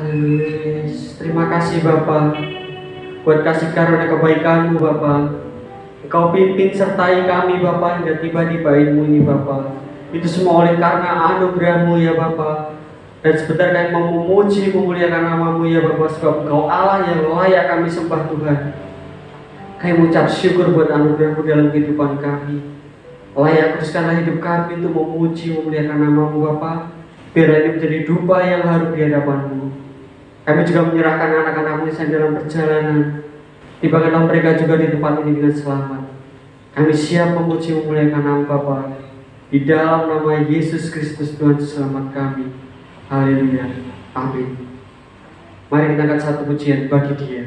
Haleluya. Terima kasih Bapa buat kasih karunia kebaikan-Mu Bapa. Engkau pimpin sertai kami Bapa hingga tiba di bait-Mu ini Bapa. Itu semua oleh karena anugerah-Mu ya Bapa. Dan sebentar kami mau memuji memuliakan nama-Mu ya Bapa, sebab Engkau Allah yang layak kami sembah Tuhan. Kami mengucap syukur buat anugerah-Mu dalam kehidupan kami. Layak teruskanlah hidup kami untuk memuji memuliakan nama-Mu Bapa. Biar ini menjadi dupa yang harum di hadapan-Mu. Kami juga menyerahkan anak-anak-Mu yang dalam perjalanan. Tibakanlah mereka juga di tempat ini dengan selamat. Kami siap memuji memuliakan nama Bapa. Di dalam nama Yesus Kristus Tuhan selamat kami. Haleluya. Amin. Mari kita angkat satu pujian bagi Dia.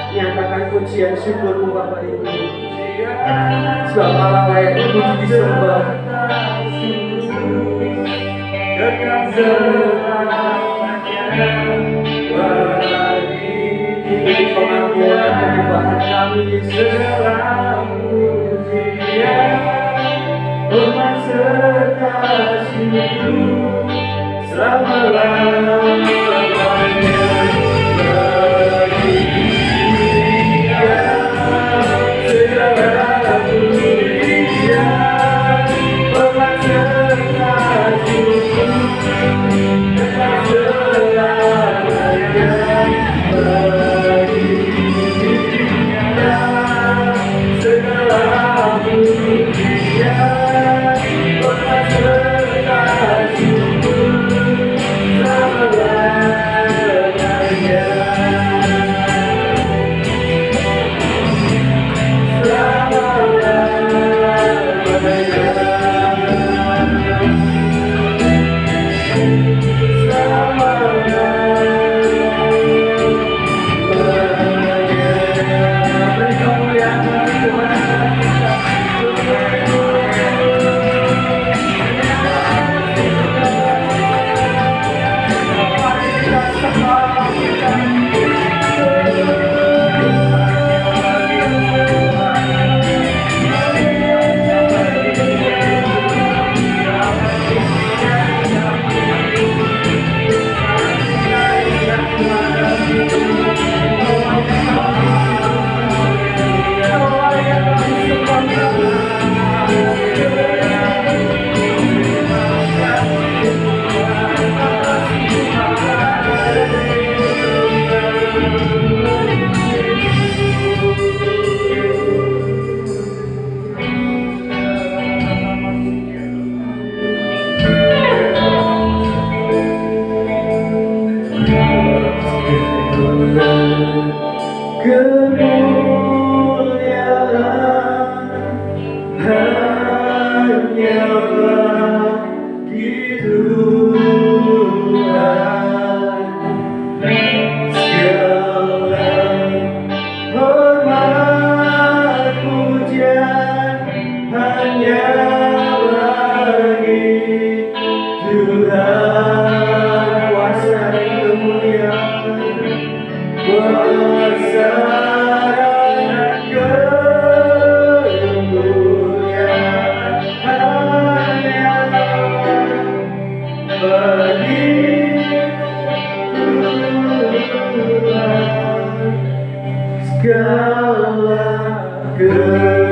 Nyatakan pujian syukurmu Bapak Ibu. Sebab Allah layak dipuji disembah. Ini pengakuan dan penyembahan kami Yesus. Hormat serta syukur selama-lamanya bagi Dia. Segala pujian, hormat serta syukur selama-lamanya bagi Dia. Segala pujian,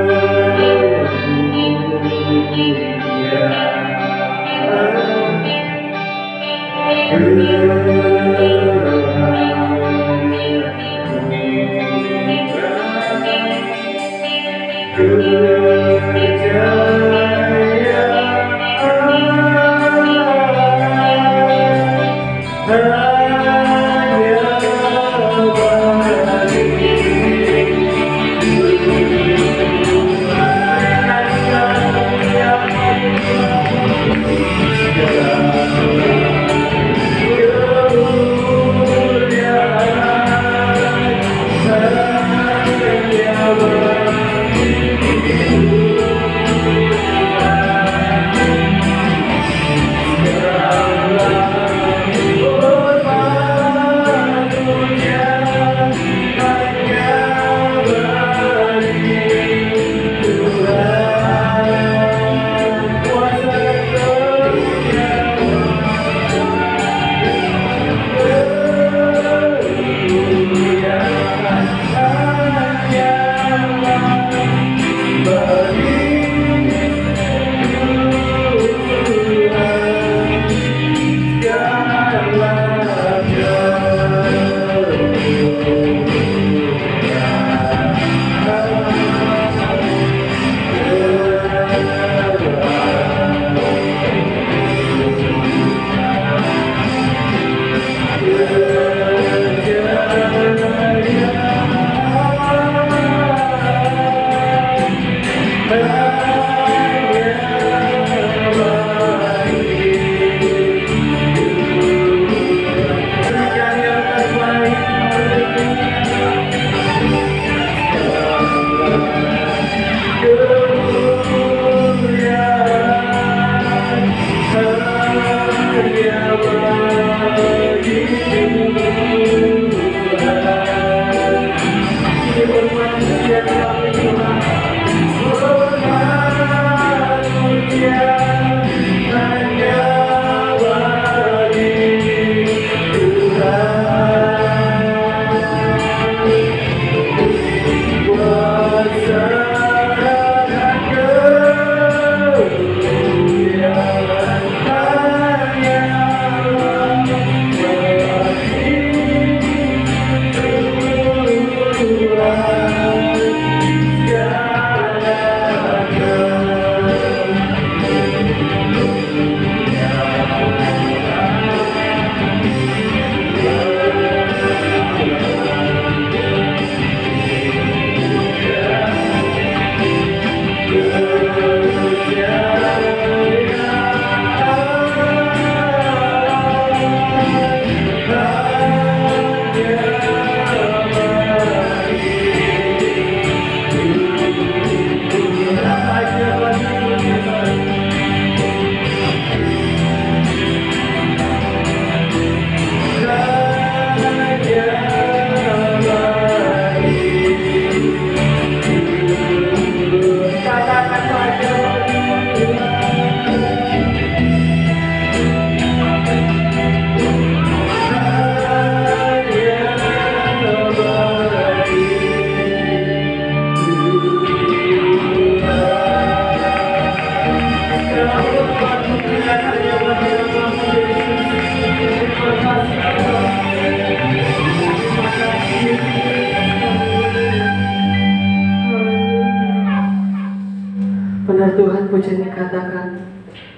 benar Tuhan, pujian dikatakan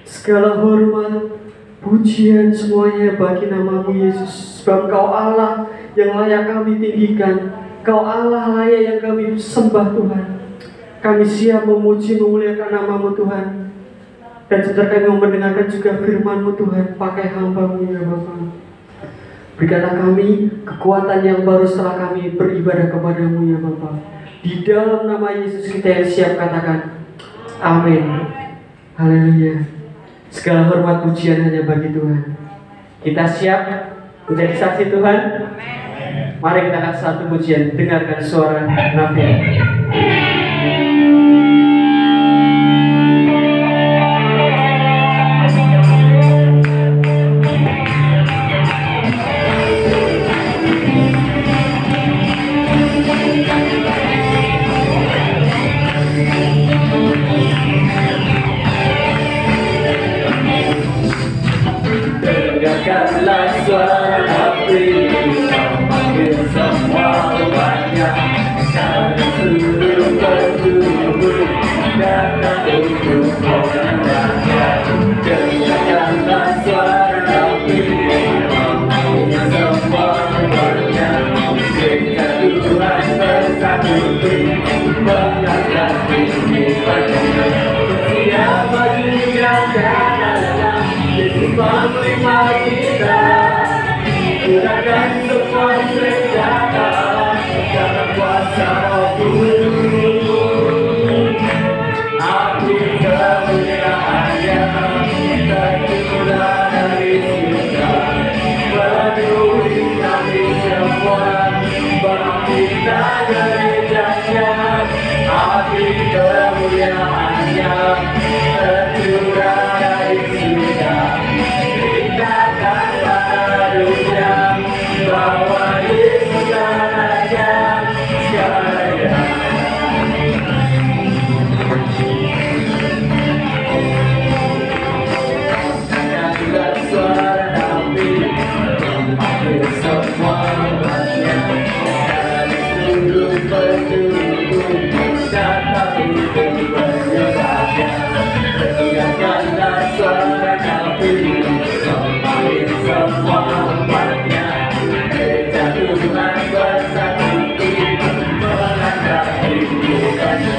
segala hormat, pujian semuanya bagi nama-Mu Yesus. Sebab Kau Allah yang layak kami tinggikan, Kau Allah layak yang kami sembah Tuhan. Kami siap memuji memuliakan nama-Mu Tuhan. Dan sebentar kami mau mendengarkan juga firman-Mu Tuhan, pakai hamba-Mu ya Bapa. Berikanlah kami kekuatan yang baru setelah kami beribadah kepada-Mu ya Bapa. Di dalam nama Yesus kita yang siap katakan amin. Haleluya. Segala hormat pujian hanya bagi Tuhan. Kita siap menjadi saksi Tuhan. Mari kita akan satu pujian, dengarkan suara Nafia. Dengarkanlah suara Nafia memanggil semua umatnya dari seluruh penjuru datang untuk menyembahnya. Dengarkanlah suara Nafia memanggil semua umatnya jika Tuhan bersatu mengangkat kehidupannya. Siapa juga kadang-kadang Yesus menerima kita. Gunakan semua senjata dalam kuasa Roh Kudus. Api kemuliaan-Nya tercurah dari surga, penuhi kami semua, bangkitlah gerejanya. Api kemuliaan-Nya tercurah dari surga, beritakan pada dunia bahwa Yesus Raja sekarang. Dengarkan suara Nafia memanggil semua umatnya dari seluruh penjuru datang untuk menyembahnya. Dengarkanlah suara Nafia memanggil semua umatnya, gereja Tuhan bersatu mengangkat kehidupannya.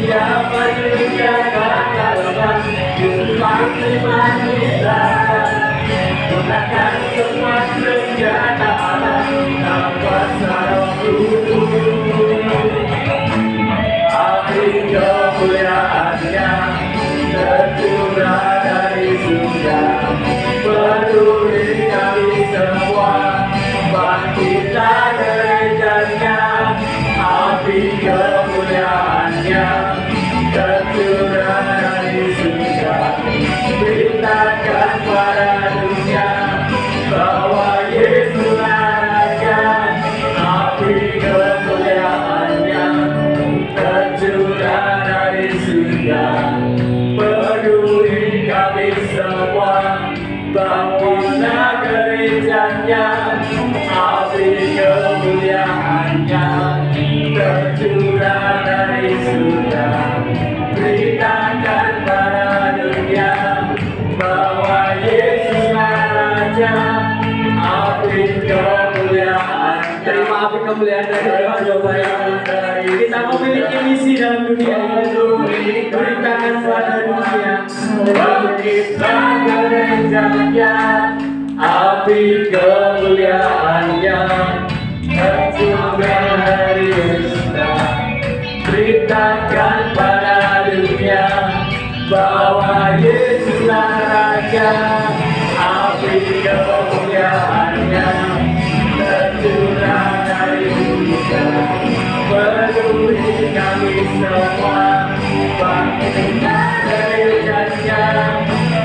Siapa juga kadang-kadang Yesus menerima kita. Gunakan semua senjata dalam kuasa Roh Kudus. Api kemuliaan-Nya tercurah dari surga, penuhi kami semua, bangkitlah gerejanya. Api kemuliaan-Nya tercurah dari surga, beritakan pada dunia bahwa Yesus Raja. Api kemuliaan-Nya tercurah dari surga, peduli kami semua, bangunlah gerejanya. Api kemuliaan-Nya tercurah dari surga, beritakan pada dunia bahwa Yesus Raja. Api kemuliaan, Terima api kemuliaan dari Tuhan Bapa yang kita memiliki misi dalam dunia ini. Beritakan pada dunia. bangkitlah gerejanya. Api kemuliaan-Nya tercurah dari surga, beritakan pada dunia bahwa Yesus Raja. Api kemuliaan-Nya tercurah dari surga, peduli kami semua, bangkitlah gerejanya.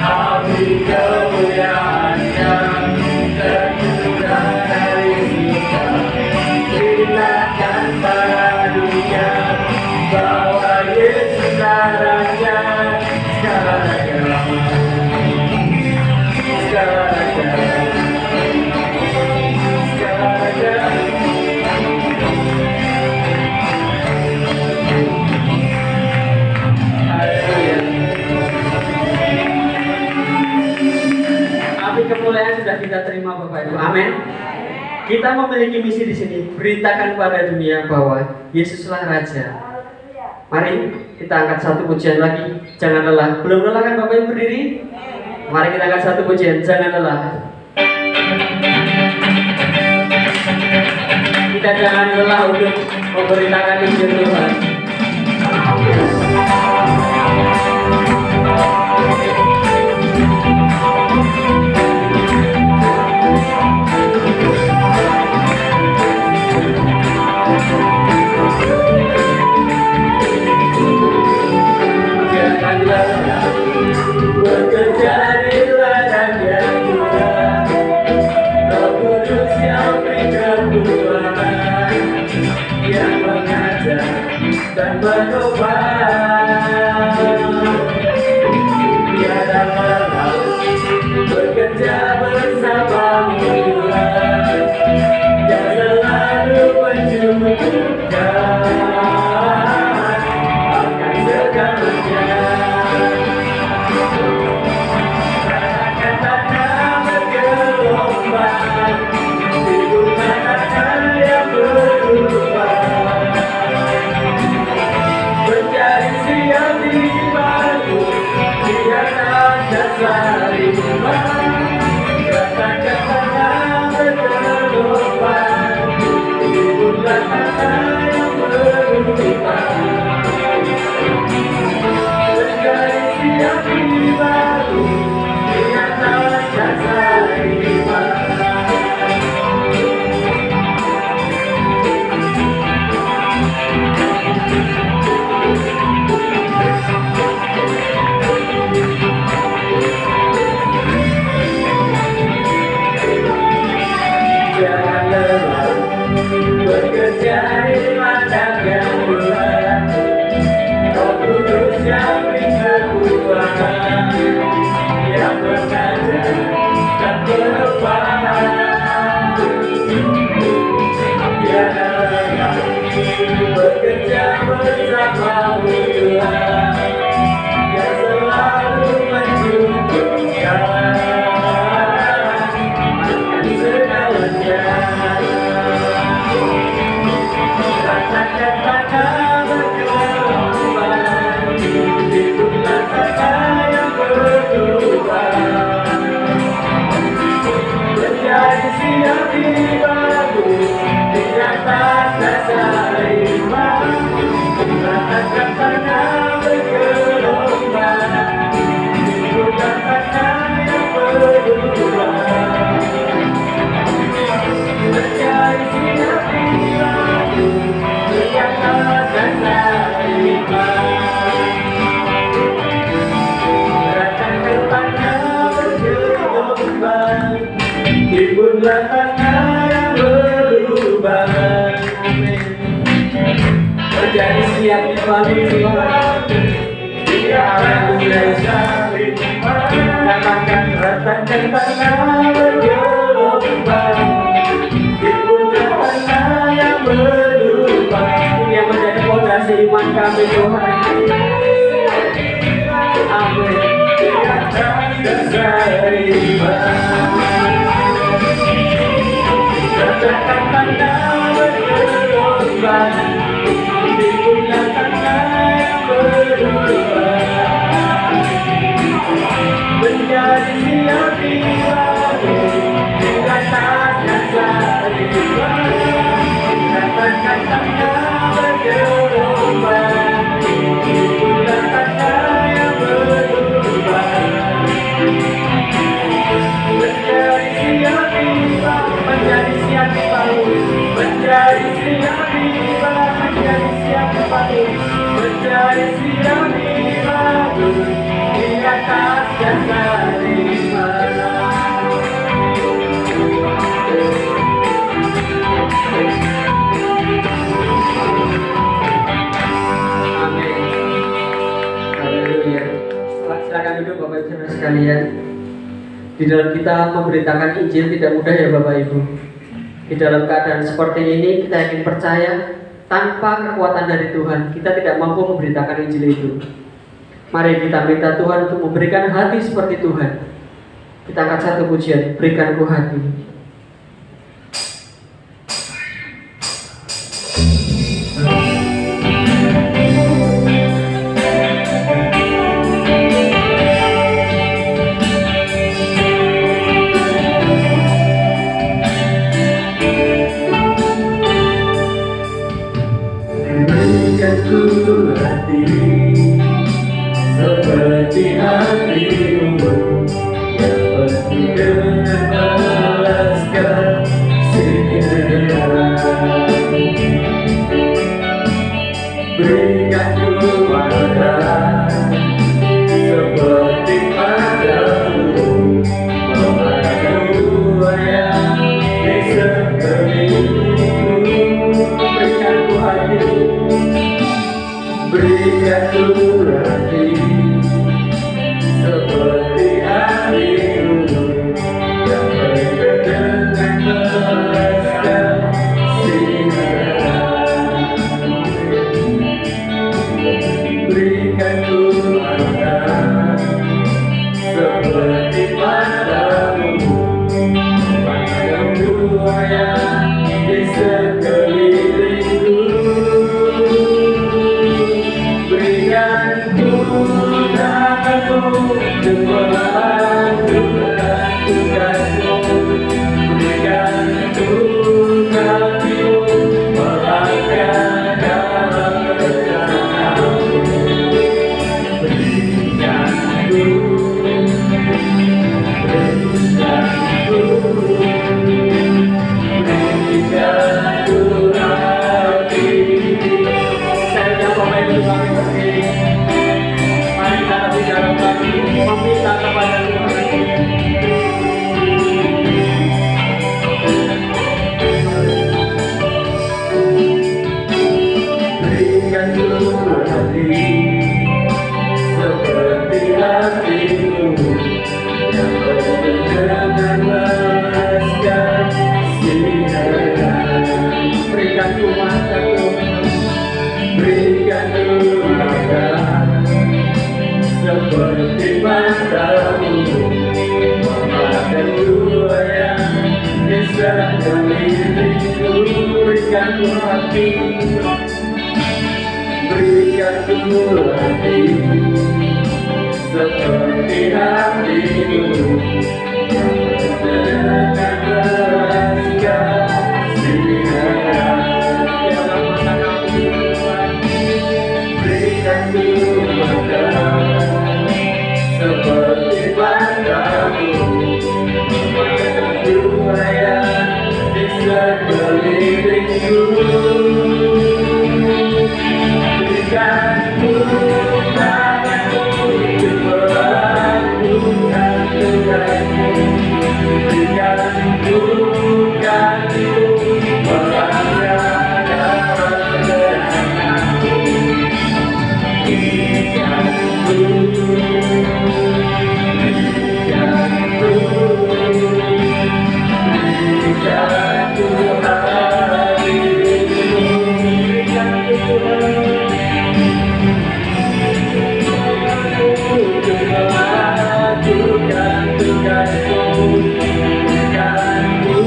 Api kemuliaan-Nya tercurah dari surga, beritakan pada dunia bahwa Yesus Raja sekarang. Haleluya. Amin. Kita memiliki misi di sini, beritakan pada dunia bahwa Yesuslah Raja. Mari kita angkat satu pujian lagi, jangan lelah. Belum lelah kan Bapak Ibu berdiri? Mari kita angkat satu pujian, jangan lelah. Kita jangan lelah untuk memberitakan Injil Tuhan. Bekerja di ladang yang murah, Roh Kudus yang beri kekuatan, yang mengajar dan berubah. Tiada lelah bekerja bersamamu Tuhan, yang selalu menunjukkan akan segalanya. Timbunlah tanah yang berubah, menjadi siap dipanggil Tuhan. Biarlah Indonesia katakan ratakan tanah bergelombang. Timbunlah tanah yang berubah, Ini yang menjadi fondasi iman kami Tuhan. Amin. Ratakan tanah bergelombang, timbunlah tanah yang berubah, menjadi siap dibangun di atas dasar iman. Ratakan tanah bergelombang, timbunlah tanah yang berubah, menjadi siap dibangun, menjadi siap dibangun, menjadi siap dibangun, menjadi siap dibangun, menjadi siap dibangun di atas dasar iman. Amin. Haleluya. Silakan duduk Bapak Ibu Saudara sekalian. Di dalam kita memberitakan Injil tidak mudah ya Bapak Ibu. Di dalam keadaan seperti ini kita yakin percaya tanpa kekuatan dari Tuhan kita tidak mampu memberitakan Injil itu. Mari kita minta Tuhan untuk memberikan hati seperti Tuhan. Kita angkat satu pujian, berikanku hati. berikan ku hati seperti hatimu yang penuh dengan balas kasih. Berikan ku mata seperti padamu, memandang dua yang di sekelilingmu. Berikan ku hati, berikan ku hati seperti hatimu yang penuh dengan balas kasih. Berikan ku mata seperti padamu, memandang dua yang di sekelilingku. Berikan ku tanganmu untuk melakukan tugasmu. Berikan ku kakimu melangkah dalam rencanamu. Berikan ku hati. Saya yang pemain dulu kami berdiri. Mari kita bicara lagi, meminta kepada Tuhan. Berikan ku hati seperti hatimu yang penuh dengan balas kasihan. Berikan ku mataku, berikan ku mata seperti padamu, memandang dua yang di sekelilingku. Berikan ku hati, berikan ku hati seperti hatimu yang penuh dengan balas kasihan. Dalam mata kami Tuhan, berikan ku mata seperti padamu, memandang dua yang di sekelilingku. Berikan ku tanganmu untuk melakukan tugasmu. Berikan ku kakimu melangkah dalam rencanamu. Berikan ku, berikan ku, berikan ku hatimu. Berikan ku Tuhan untuk melakukan tugasmu. Berikan ku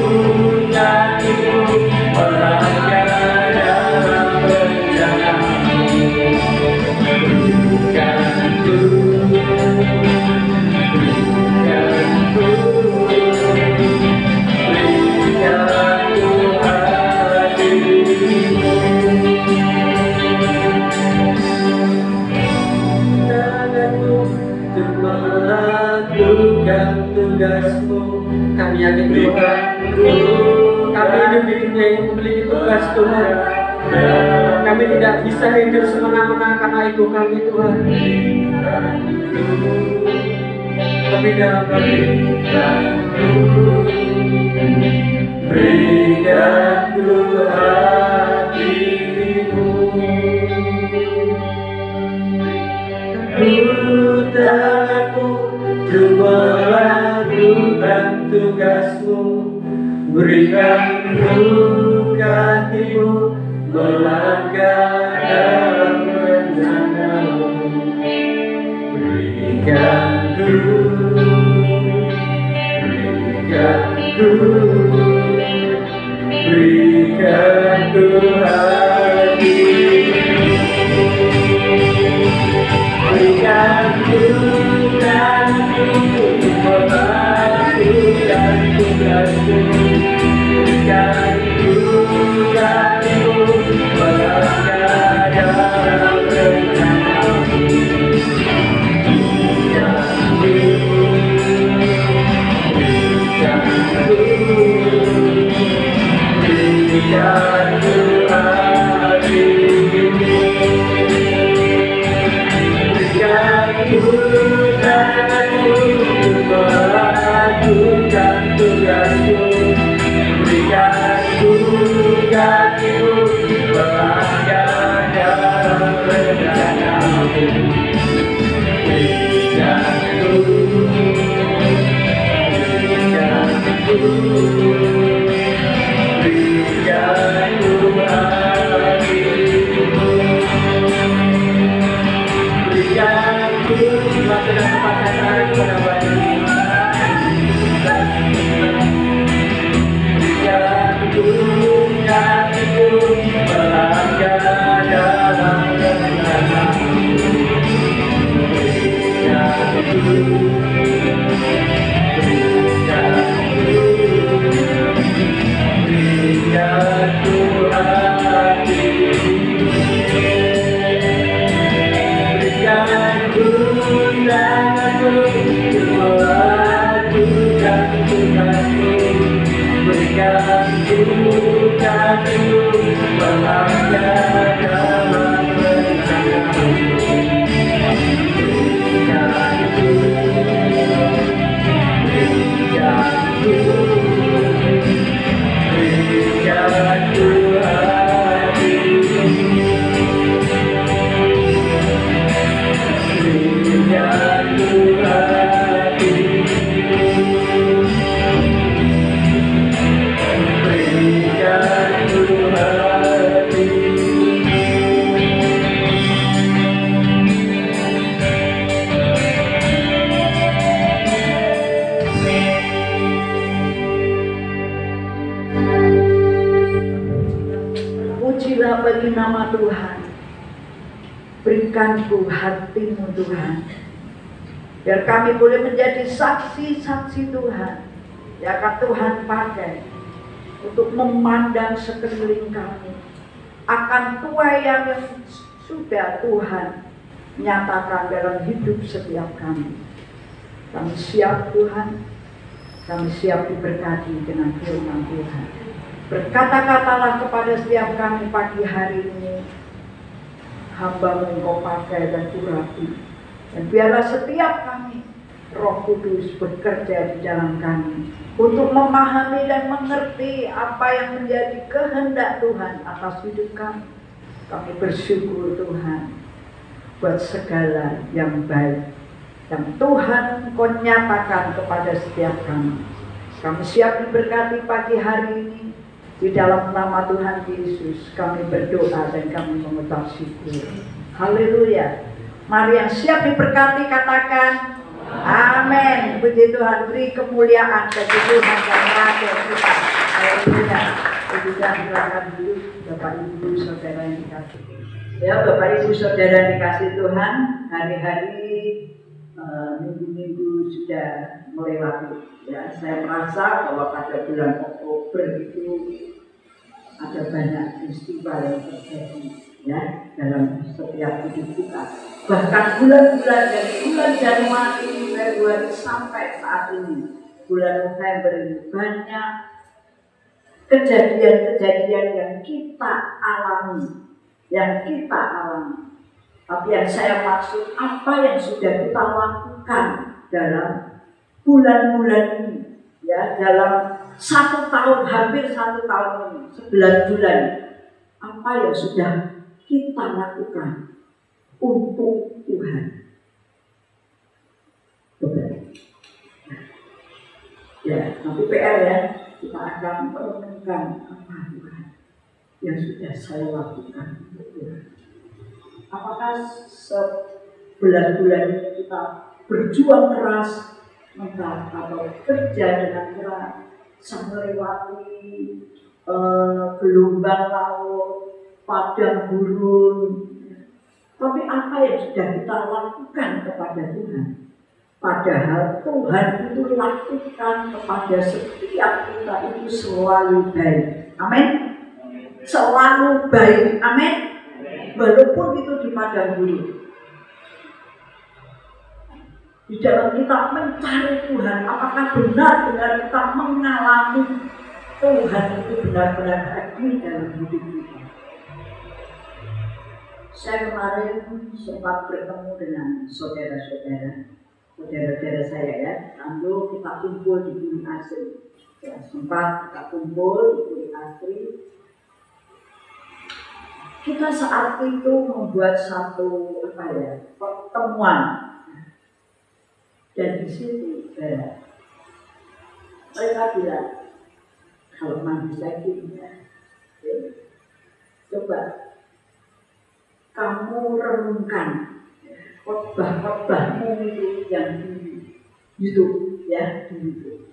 kakimu melangkah dalam rencanamu. Berikan ku, berikan ku, berikan ku hatimu. Tanganmu untuk melakukan tugasmu. Kami yakin Tuhan, kami hidup di dunia yang memiliki tugas Tuhan. Kami tidak bisa hidup semena-mena karena ego kami Tuhan. Tapi dalam hati, berikan ku hatimu. Tanganmu untuk melakukan tugasmu. Berikan ku kakimu melangkah dalam rencanamu. Berikan ku, berikan ku, berikan ku hatimu. Berikan ku tanganmu untuk melakukan tugasmu. Berikan ku kakimu melangkah Pujilah bagi nama Tuhan. Berikan ku hatimu Tuhan, biar kami boleh menjadi saksi-saksi Tuhan yang akan Tuhan pakai untuk memandang sekeliling kami akan tuayan yang sudah Tuhan nyatakan dalam hidup setiap kami. Kami siap Tuhan, kami siap diberkati dengan firman Tuhan. Berkata-katalah kepada setiap kami pagi hari ini, hamba-Mu Engkau pakai dan urapi, dan biarlah setiap kami Roh Kudus bekerja di dalam kami untuk memahami dan mengerti apa yang menjadi kehendak Tuhan atas hidup kami. Kami bersyukur Tuhan buat segala yang baik yang Tuhan Engkau nyatakan kepada setiap kami. Kami siap diberkati pagi hari ini. Di dalam nama Tuhan Yesus kami berdoa dan kami mengucap syukur. Haleluya. Mari yang siap diberkati katakan amin. Puji Tuhan, beri kemuliaan bagi Tuhan dan rakyat kita. Haleluya. Kita silakan dulu Bapak Ibu Saudara yang dikasih. Ya Bapak Ibu Saudara yang dikasih Tuhan, hari-hari minggu-minggu sudah melewati. Ya, saya merasa bahwa pada bulan Oktober itu ada banyak peristiwa yang terjadi ya dalam setiap hidup kita. Bahkan bulan-bulan dari bulan Januari, Februari sampai saat ini, bulan November ini banyak kejadian-kejadian yang kita alami, Tapi yang saya maksud, apa yang sudah kita lakukan dalam bulan-bulan ini, ya dalam 1 tahun, hampir 1 tahun ini, 11 bulan, apa yang sudah kita lakukan untuk Tuhan. Ya, nanti PR ya, kita akan merenungkan apa Tuhan yang sudah saya lakukan untuk Tuhan. Apakah sebulan-bulan ini kita berjuang keras, atau kerja dengan keras, melewati gelombang laut, padang gurun. Tapi apa yang sudah kita lakukan kepada Tuhan? Padahal Tuhan itu lakukan kepada setiap kita itu selalu baik. Amin. Selalu baik. Amin. Walaupun itu di padang gurun. Di dalam kita mencari Tuhan, apakah benar-benar kita mengalami Tuhan itu benar-benar hadir dalam hidup kita? Saya kemarin sempat bertemu dengan saudara-saudara saya ya, lalu kita kumpul di Bumi Asri. Ya, sempat kita kumpul di Bumi Asri. Kita saat itu membuat satu pertemuan. Dan di situ mereka bilang, kalau mandi daging ya, coba kamu renungkan khotbah-khotbahmu itu yang di YouTube ya, di YouTube.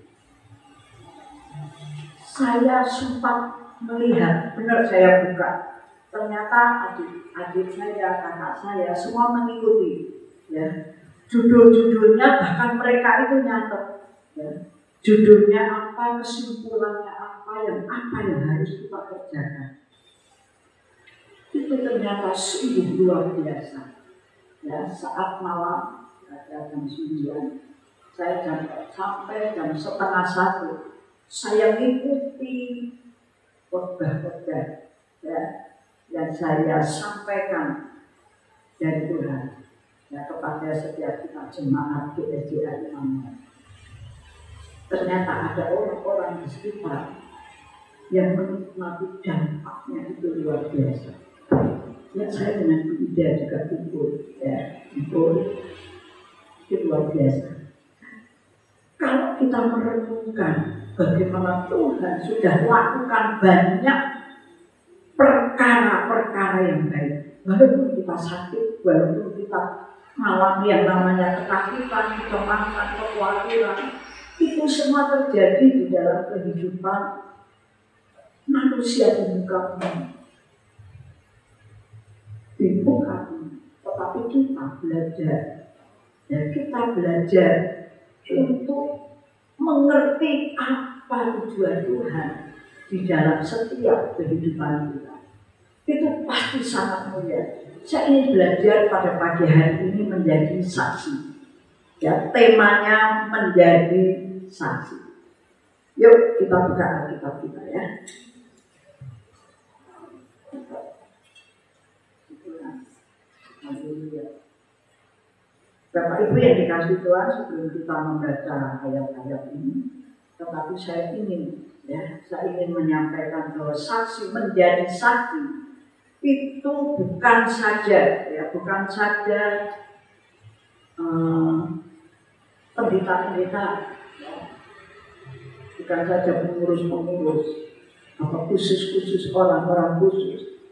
Saya sempat melihat, benar saya buka, ternyata adik saya, kakak saya semua mengikuti ya. Judul-judulnya bahkan mereka itu nyatet ya. Judulnya apa, kesimpulannya apa yang harus kita kerjakan. Itu ternyata sungguh luar biasa ya. Saat malam jam 9, saya sampai jam 12:30 saya mengikuti khotbah-khotbah ya, yang saya sampaikan dari Tuhan ya, kepada setiap kita jemaat GSDA Immanuel. Ternyata ada orang-orang di sekitar yang menikmati dampaknya itu luar biasa. Ya, saya dengan Bu Ida juga kumpul ya, kumpul itu luar biasa. Kalau kita merenungkan bagaimana Tuhan sudah lakukan banyak perkara-perkara yang baik, walaupun kita sakit, walaupun kita mengalami yang namanya ketakutan, kecemasan, kekhawatiran, itu semua terjadi di dalam kehidupan manusia di muka bumi. Di muka bumi. Tetapi kita belajar, dan kita belajar untuk mengerti apa tujuan Tuhan di dalam setiap kehidupan kita. Itu pasti sangat mulia. Saya ingin belajar pada pagi hari ini menjadi saksi. Ya, temanya menjadi saksi. Yuk kita buka Alkitab kita ya. Bapak Ibu yang dikasih Tuhan, sebelum kita membaca ayat-ayat ini, tetapi saya ingin menyampaikan bahwa saksi, menjadi saksi itu bukan saja pendeta-pendeta, bukan saja pengurus-pengurus atau khusus-khusus orang-orang khusus,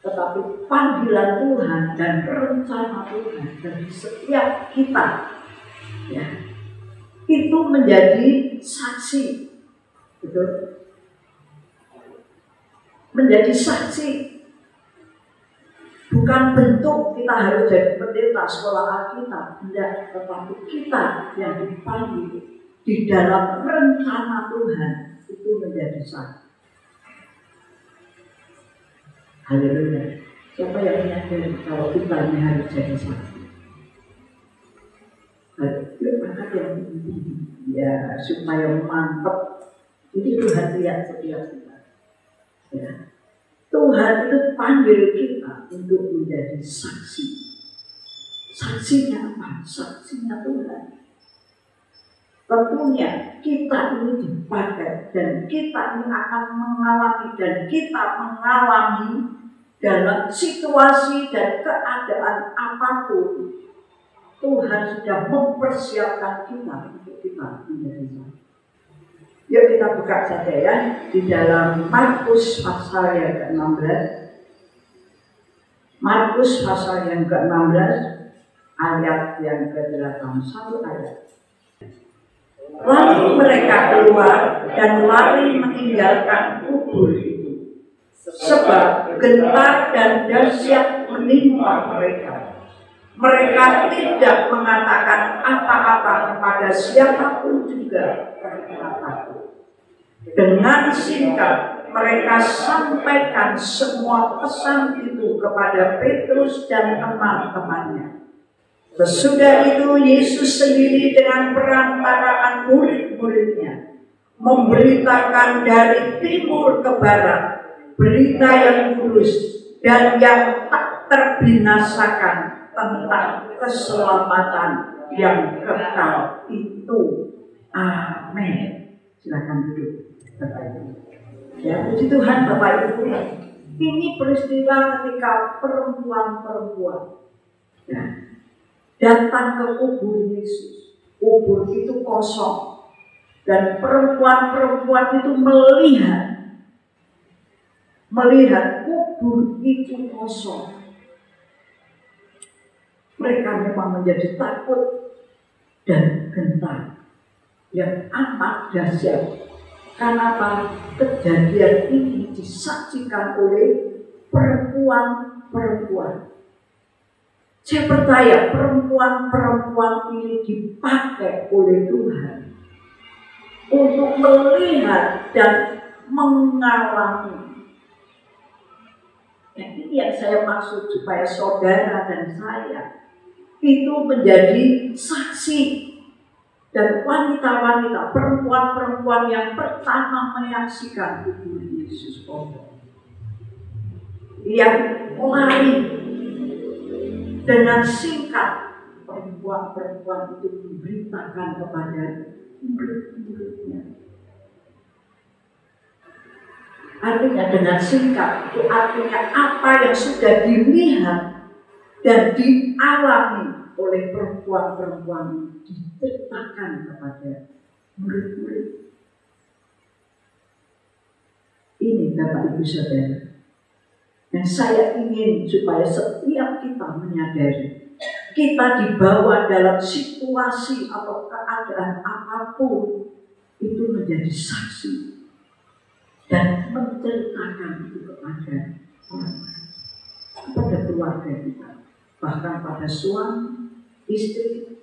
tetapi panggilan Tuhan dan rencana Tuhan bagi setiap kita ya, itu menjadi saksi, betul? Menjadi saksi bukan bentuk kita harus jadi pendeta sekolah Alkitab, tidak, tetapi kita yang dipanggil di dalam rencana Tuhan itu menjadi saksi. Haleluya. Siapa yang menyadari kalau kita ini harus jadi saksi? Maka yang ini ya, supaya mantap. Ini Tuhan lihat setiap kita. Ya. Tuhan itu panggil kita untuk menjadi saksi. Saksinya apa? Saksinya Tuhan. Tentunya kita ini dipakai dan kita ini akan mengalami dan kita mengalami dalam situasi dan keadaan apapun. Tuhan sudah mempersiapkan kita untuk kita menjadi saksi. Yuk kita buka saja ya di dalam Markus pasal yang ke-16. Markus pasal yang ke-16 ayat yang ke-8, satu ayat. Lalu mereka keluar dan lari meninggalkan kubur itu, sebab gentar dan dahsyat menimpa mereka. Mereka tidak mengatakan apa-apa kepada siapapun juga karena takut. Dengan singkat mereka sampaikan semua pesan itu kepada Petrus dan teman-temannya. Sesudah itu Yesus sendiri dengan perantaraan murid-muridnya memberitakan dari timur ke barat berita yang kudus dan yang tak terbinasakan tentang keselamatan yang kekal itu. Amin. Silakan duduk, Bapak Ibu. Ya, puji Tuhan Bapak Ibu. Ini peristiwa ketika perempuan-perempuan ya, datang ke kubur Yesus. Kubur itu kosong dan perempuan-perempuan itu melihat kubur itu kosong. Mereka memang menjadi takut dan gentar yang amat dahsyat. Karena kejadian ini disaksikan oleh perempuan-perempuan. Saya percaya perempuan-perempuan ini dipakai oleh Tuhan untuk melihat dan mengalami. Ini yang saya maksud, supaya saudara dan saya itu menjadi saksi. Dan wanita-wanita, perempuan-perempuan yang pertama menyaksikan kubur Yesus yang lari dengan singkat. Perempuan-perempuan itu memberitakan kepada murid-muridnya. Artinya dengan singkat itu artinya apa yang sudah dilihat dan dialami oleh perempuan-perempuan diceritakan kepada murid-murid. Ini Bapak Ibu Saudara. Dan saya ingin supaya setiap kita menyadari kita dibawa dalam situasi atau keadaan apapun itu menjadi saksi dan menceritakan itu kepada orang lain, kepada keluarga kita, bahkan pada suami, istri,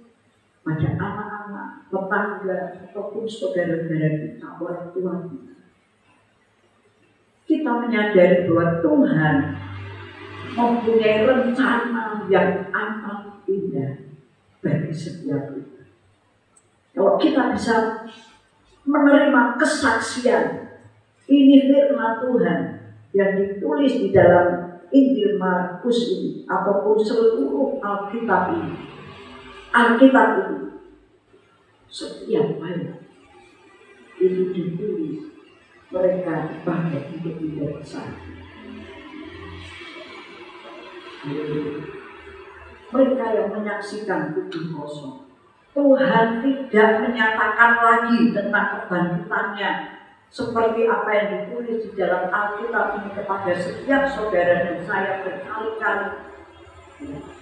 pada anak-anak, tetangga, ataupun saudara-saudara kita, orang tua kita. Kita menyadari bahwa Tuhan mempunyai rencana yang amat indah bagi setiap kita. Kalau kita bisa menerima kesaksian, ini firman Tuhan yang ditulis di dalam Injil Markus ini, ataupun seluruh Alkitab ini, setiap ayat itu ditulis, mereka dipakai untuk menjadi saksi. Mereka yang menyaksikan tubuh kosong. Tuhan tidak menyatakan lagi tentang kebangkitannya seperti apa yang ditulis di dalam Alkitab ini kepada setiap saudara dan saya berkali-kali.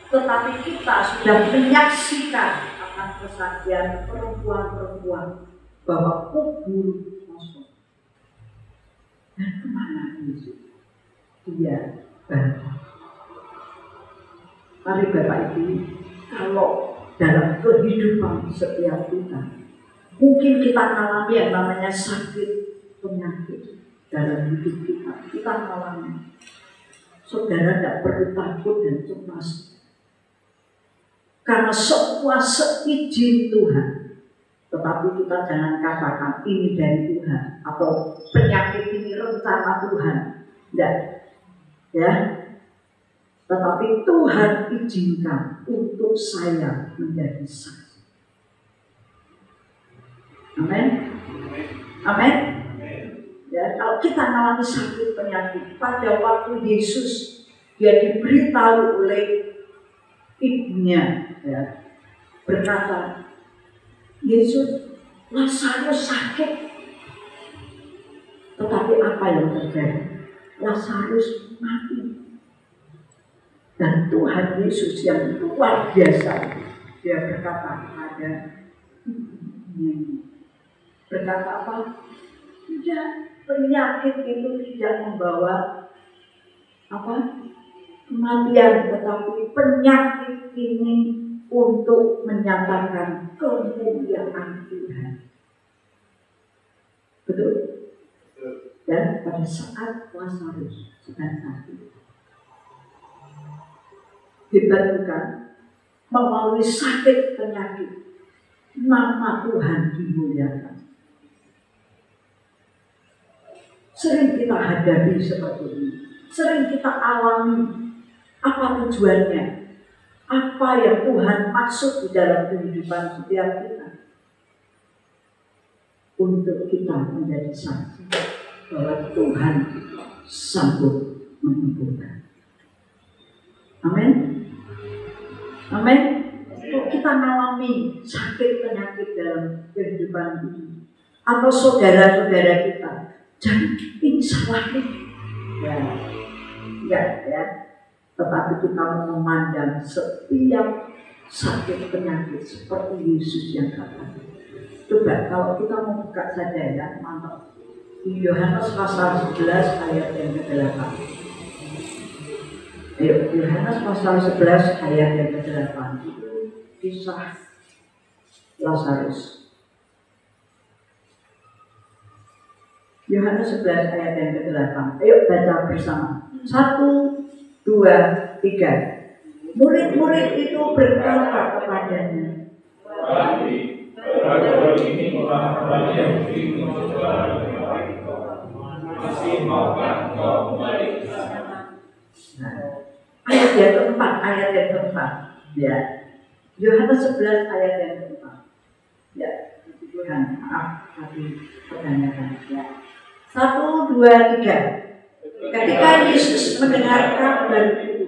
Tetapi kita sudah menyaksikan akan kesaksian perempuan-perempuan bahwa kubur kosong. Dan kemana Yesus? Dia bangkit. Mari Bapak Ibu, kalau dalam kehidupan setiap kita, mungkin kita mengalami yang namanya sakit, penyakit dalam hidup kita. Kita mengalami. Saudara tidak perlu takut dan cemas. Karena semua seizin Tuhan. Tetapi kita jangan katakan ini dari Tuhan. Atau penyakit ini rencana Tuhan. Tidak. Ya. Tetapi Tuhan izinkan untuk saya menjadi saksi. Amin. Amin. Ya, kalau kita mengalami sakit penyakit, pada waktu Yesus dia diberitahu oleh ibunya, ya, berkata, Yesus, Lazarus sakit. Tetapi apa yang terjadi? Lazarus mati. Dan Tuhan Yesus yang luar biasa, dia berkata kepada ibunya, berkata apa? Tidak, penyakit itu tidak membawa apa? Kematian, tetapi penyakit ini untuk menyatakan kemuliaan Tuhan. Betul? Dan pada saat Lazarus sedang sakit, dibantukan melalui sakit penyakit, nama Tuhan dimuliakan. Sering kita hadapi seperti ini, sering kita alami. Apa tujuannya? Apa yang Tuhan maksud di dalam kehidupan setiap kita? Untuk kita menjadi saksi bahwa Tuhan sanggup menyembuhkan. Amin. Amin. Kalau kita mengalami sakit penyakit dalam kehidupan ini, atau saudara-saudara kita, jangan ini salah nih. Ya, enggak ya. Tetapi kita memandang setiap sakit penyakit seperti Yesus yang kata. Coba kalau kita mau buka saja ya, mantap. Di Yohanes pasal 11 ayat yang ke-8. Ayo, Yohanes pasal 11 ayat yang ke-8. Itu kisah Lazarus. Yohanes 11 ayat yang ke-8. Ayo baca bersama. 1, 2, 3. Murid-murid itu berkata kepadanya, masih maukah Engkau kembali ke sana? Ayat yang keempat, ya. Yohanes 11 ayat yang keempat. Ya, Tuhan, maaf, tadi pertanyaan. Ya. 1, 2, 3. Ketika Yesus mendengar kabar itu,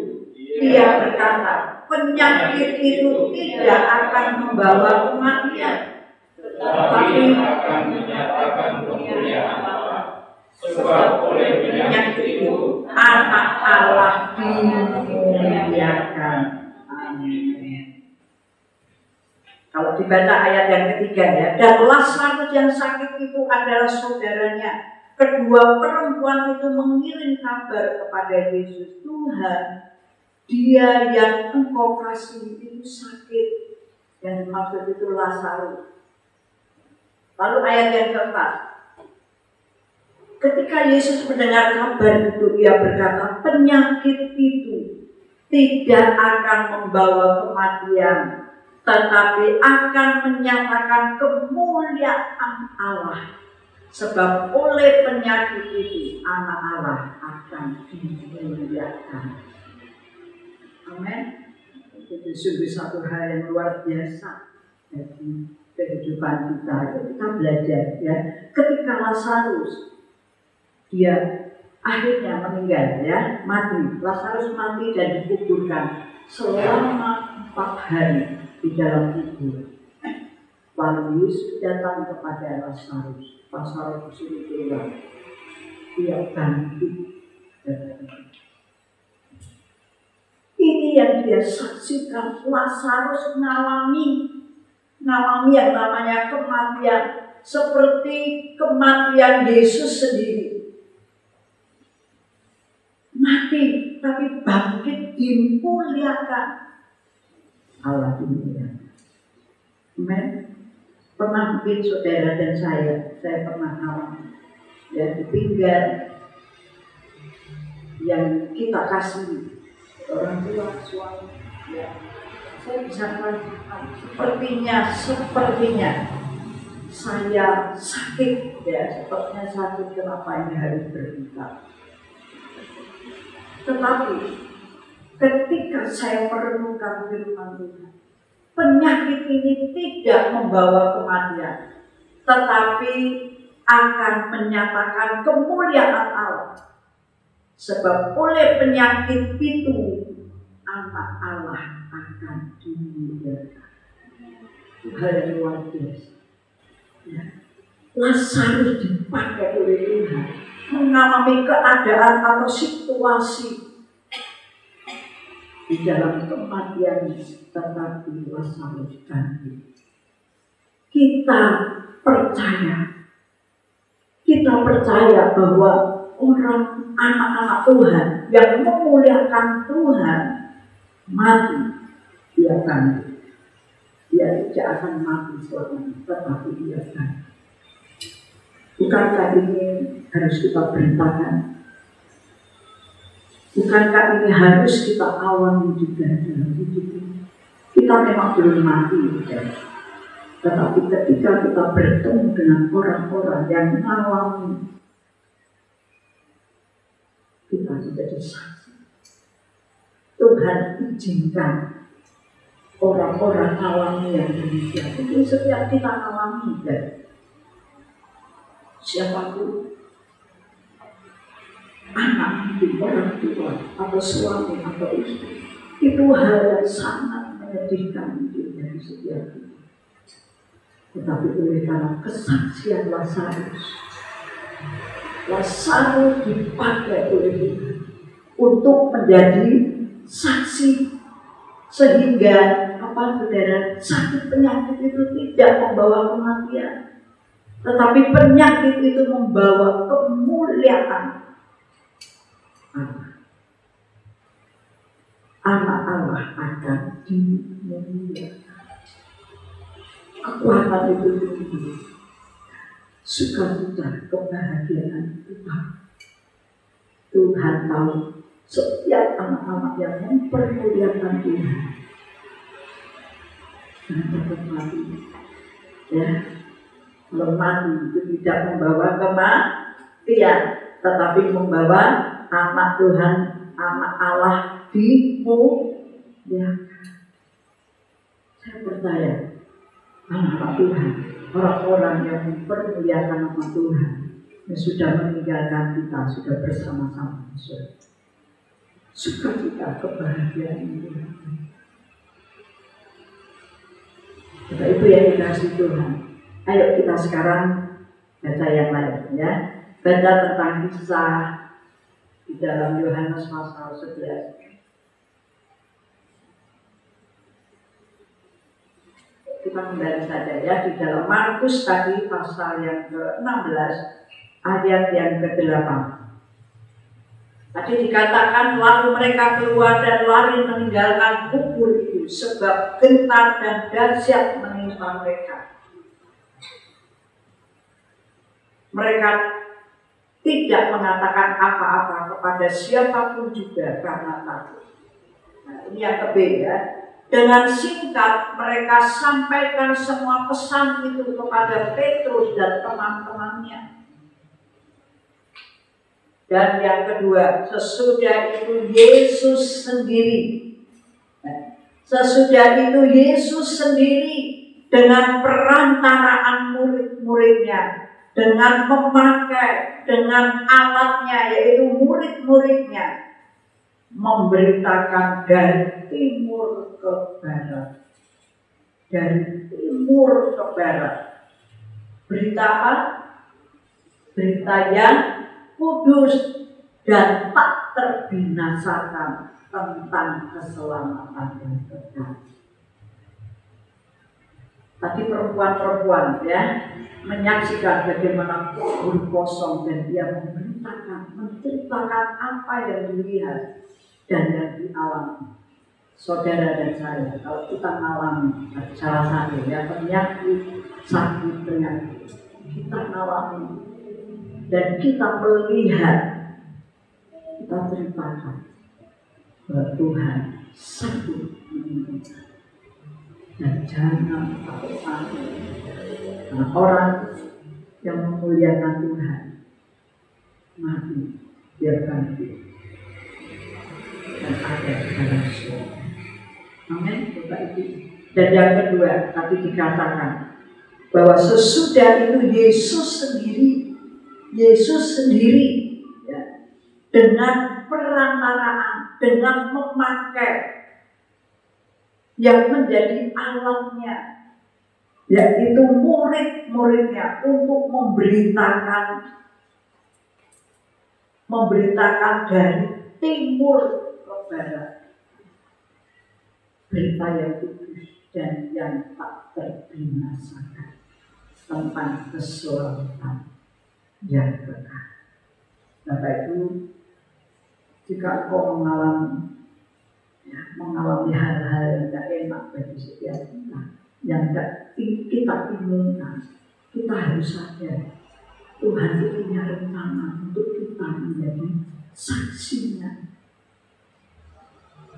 Dia berkata, penyakit itu tidak akan membawa kematian, tetapi akan menyatakan kemuliaan Allah. Sebab oleh penyakit itu Anak Allah dimuliakan. Amin. Kalau dibaca ayat yang ketiga ya, dan Lazarus yang sakit itu adalah saudaranya. Kedua perempuan itu mengirim kabar kepada Yesus, Tuhan, dia yang Engkau kasih itu sakit. Dan maksud itu Lazarus. Lalu ayat yang keempat, ketika Yesus mendengar kabar itu, Dia berkata, penyakit itu tidak akan membawa kematian, tetapi akan menyatakan kemuliaan Allah. Sebab oleh penyakit itu anak Allah akan dimuliakan. Amin. Itu sungguh satu hal yang luar biasa bagi kehidupan kita. Kita belajar ya. Ketika Lazarus dia akhirnya meninggal ya, mati. Lazarus mati dan dikuburkan selama 4 hari di dalam kubur. Lalu Yesus datang kepada Lazarus. Lazarus disuruh keluar. Dia bangkit. Ini yang dia saksikan. Lazarus mengalami yang namanya kematian, seperti kematian Yesus sendiri. Mati tapi bangkit, dimuliakan. Allah dimuliakan. Amen. Pernah mungkin saudara dan saya pernah alami ya, di pinggan yang kita kasih orang tua, suami ya. Saya bisa merasakan sepertinya saya sakit ya, sepertinya sakit, kenapa ini harus berhenti. Tetapi ketika saya merenungkan firman Tuhan, penyakit ini tidak membawa kematian, tetapi akan menyatakan kemuliaan Allah. Sebab oleh penyakit itu anak Allah akan dimuliakan. Hal yang luar biasa. Ya. Lazarus dipakai oleh Tuhan mengalami keadaan atau situasi di dalam kematian, tetapi Lazarus bangkit. Kita percaya bahwa orang anak-anak Tuhan yang memuliakan Tuhan mati, dia bangkit. Dia tidak akan mati selamanya, tetapi dia bangkit. Bukankah ini harus kita beritakan? Bukankah ini harus kita alami juga dalam hidup ini? Kita memang belum mati, tetapi ketika kita bertemu dengan orang-orang yang mengalami, kita menjadi saksi. Tuhan izinkan orang-orang alami yang demikian. Itu setiap kita alami, siapapun, anak, orang tua, atau suami, atau istri, itu hal yang sangat menyedihkan dari setiap kita. Tetapi oleh karena kesaksian Lazarus dipakai oleh Tuhan untuk menjadi saksi, sehingga saudara, sakit penyakit itu tidak membawa kematian, tetapi penyakit itu membawa kemuliaan Allah. Anak Allah akan dimuliakan. Kekuatan itu tinggi, sukacita, kebahagiaan Tuhan tahu setiap anak-anak yang mempermuliakan Tuhan dan tetap mati. Ya, kalau mati itu tidak membawa kematian, tetapi membawa anak Tuhan, anak Allah dimuliakan. Saya percaya anak Tuhan, orang-orang yang mempermuliakan nama Tuhan, yang sudah meninggalkan kita, sudah bersama-sama sukacita, kebahagiaan itu. Bapak Ibu yang dikasihi Tuhan, ayo kita sekarang baca yang lain ya. Baca tentang kisah di dalam Yohanes pasal 11. Kita kembali saja ya di dalam Markus tadi pasal yang ke-16 ayat yang ke-8. Tadi dikatakan lalu mereka keluar dan lari meninggalkan kubur itu sebab gentar dan dahsyat menimpa mereka. Mereka tidak mengatakan apa-apa kepada siapapun juga karena takut. Nah, ini yang ke-B ya. Dengan singkat mereka sampaikan semua pesan itu kepada Petrus dan teman-temannya. Dan yang kedua, sesudah itu Yesus sendiri. Sesudah itu Yesus sendiri dengan perantaraan murid-muridnya, dengan memakai, dengan alatnya yaitu murid-muridnya, memberitakan dari timur ke barat. Dari timur ke barat. Berita apa? Berita yang kudus dan tak terbinasakan tentang keselamatan yang kekal. Tadi perempuan-perempuan ya menyaksikan bagaimana kubur kosong dan dia menceritakan apa yang dilihat dan yang dialami. Saudara dan saya, kalau kita mengalami salah satu ya penyakit, sakit penyakit, kita mengalami dan kita melihat, kita ceritakan bahwa Tuhan sanggup menyembuhkan. Dan jangan takut mati. Karena orang yang memuliakan Tuhan mati, dia bangkit dan ada dalam surga. Amin, Bapak Ibu. Dan yang kedua, tadi dikatakan bahwa sesudah itu Yesus sendiri ya, dengan perantaraan, dengan memakai yang menjadi alatnya, yaitu murid-muridnya untuk memberitakan dari timur ke barat berita yang kudus dan yang tak terbinasakan tentang keselamatan yang kekal. Bapak Ibu, jika engkau mengalami hal-hal yang tidak enak bagi setiap kita, yang tidak kita inginkan, kita harus sadar Tuhan punya rencana untuk kita menjadi saksinya.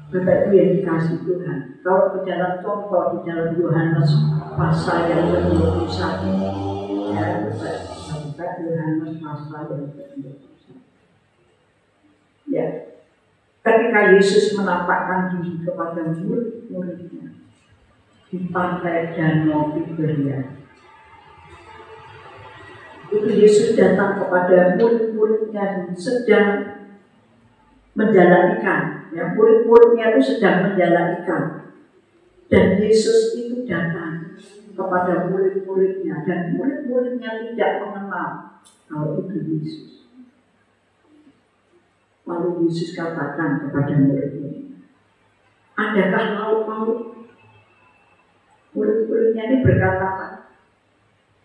Bapak Ibu yang dikasih Tuhan, kalau berjalan contoh di dalam Yohanes pasal yang ke-21 ya, Bapak Yohanes pasal yang ke-21 ya, ketika Yesus menampakkan diri kepada murid-muridnya di pantai Danau Tiberias, itu Yesus datang kepada murid-muridnya yang sedang menjalani ikan. Ya, murid-muridnya itu sedang menjalani ikan. Dan Yesus itu datang kepada murid-muridnya dan murid-muridnya tidak mengenal kalau itu Yesus. Lalu Yesus katakan kepada murid-muridnya, adakah lauk pauk? Murid-muridnya ini berkata,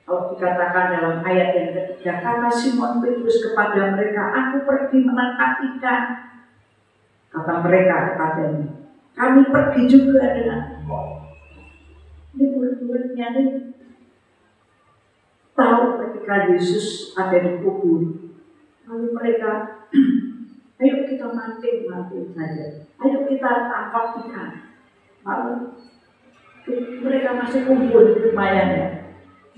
kalau dikatakan dalam ayat yang ketiga, kata Simon Petrus kepada mereka, aku pergi menangkap ikan. Kata mereka kepadanya, kami pergi juga dengan engkau. Ini murid-muridnya ini tahu ketika Yesus ada di kubur. Lalu mereka, ayo kita mancing saja. Ayo kita tangkap ikan. Lalu mereka masih kumpul lumayan ya.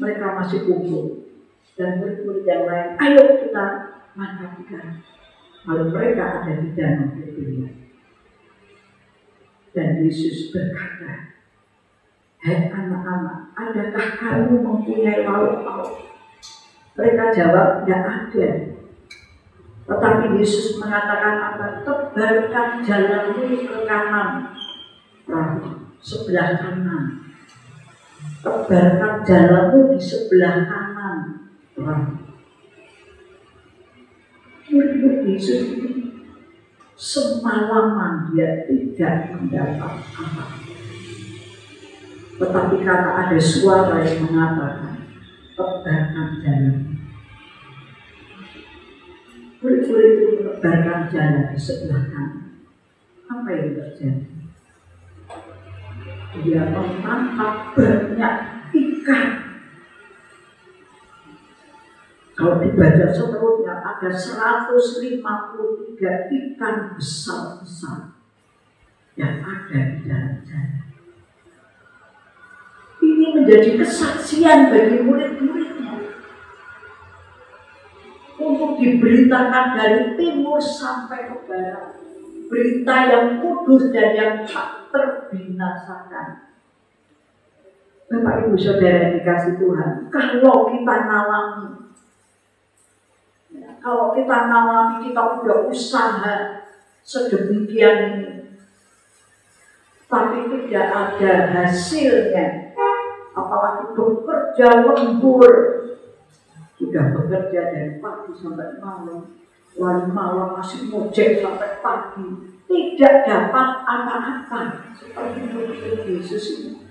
Mereka masih kumpul. Dan murid-murid yang lain, ayo kita Maka kalau mereka ada di danau Galilea, dan Yesus berkata, "Hai anak-anak, adakah kamu mempunyai lauk-lauk?" Mereka jawab, "Tidak ada." Tetapi Yesus mengatakan apa? "Tebarkan jalanmu ke kanan perahu, sebelah kanan. Tebarkan jalanmu di sebelah kanan perahu." Murid Yesus ini semalaman dia tidak mendapat apa-apa. Tetapi karena ada suara yang mengatakan, "Tebarkan jalan." Murid-murid itu menebarkan jalan di sebelah kanan. Apa yang terjadi? Dia menangkap banyak ikan. Kalau dibaca seterusnya ada 153 ikan besar-besar yang ada di dalam jalan. Ini menjadi kesaksian bagi murid-muridnya untuk diberitakan dari timur sampai ke barat, berita yang kudus dan yang tak terbinasakan. Bapak Ibu Saudara yang dikasih Tuhan, kalau kita ngalami, kita udah usaha sedemikian ini, tapi tidak ada hasilnya, apalagi bekerja lembur, sudah bekerja dari pagi sampai malam, lalu malam masih ngojek sampai pagi, tidak dapat apa-apa seperti murid Yesus ini.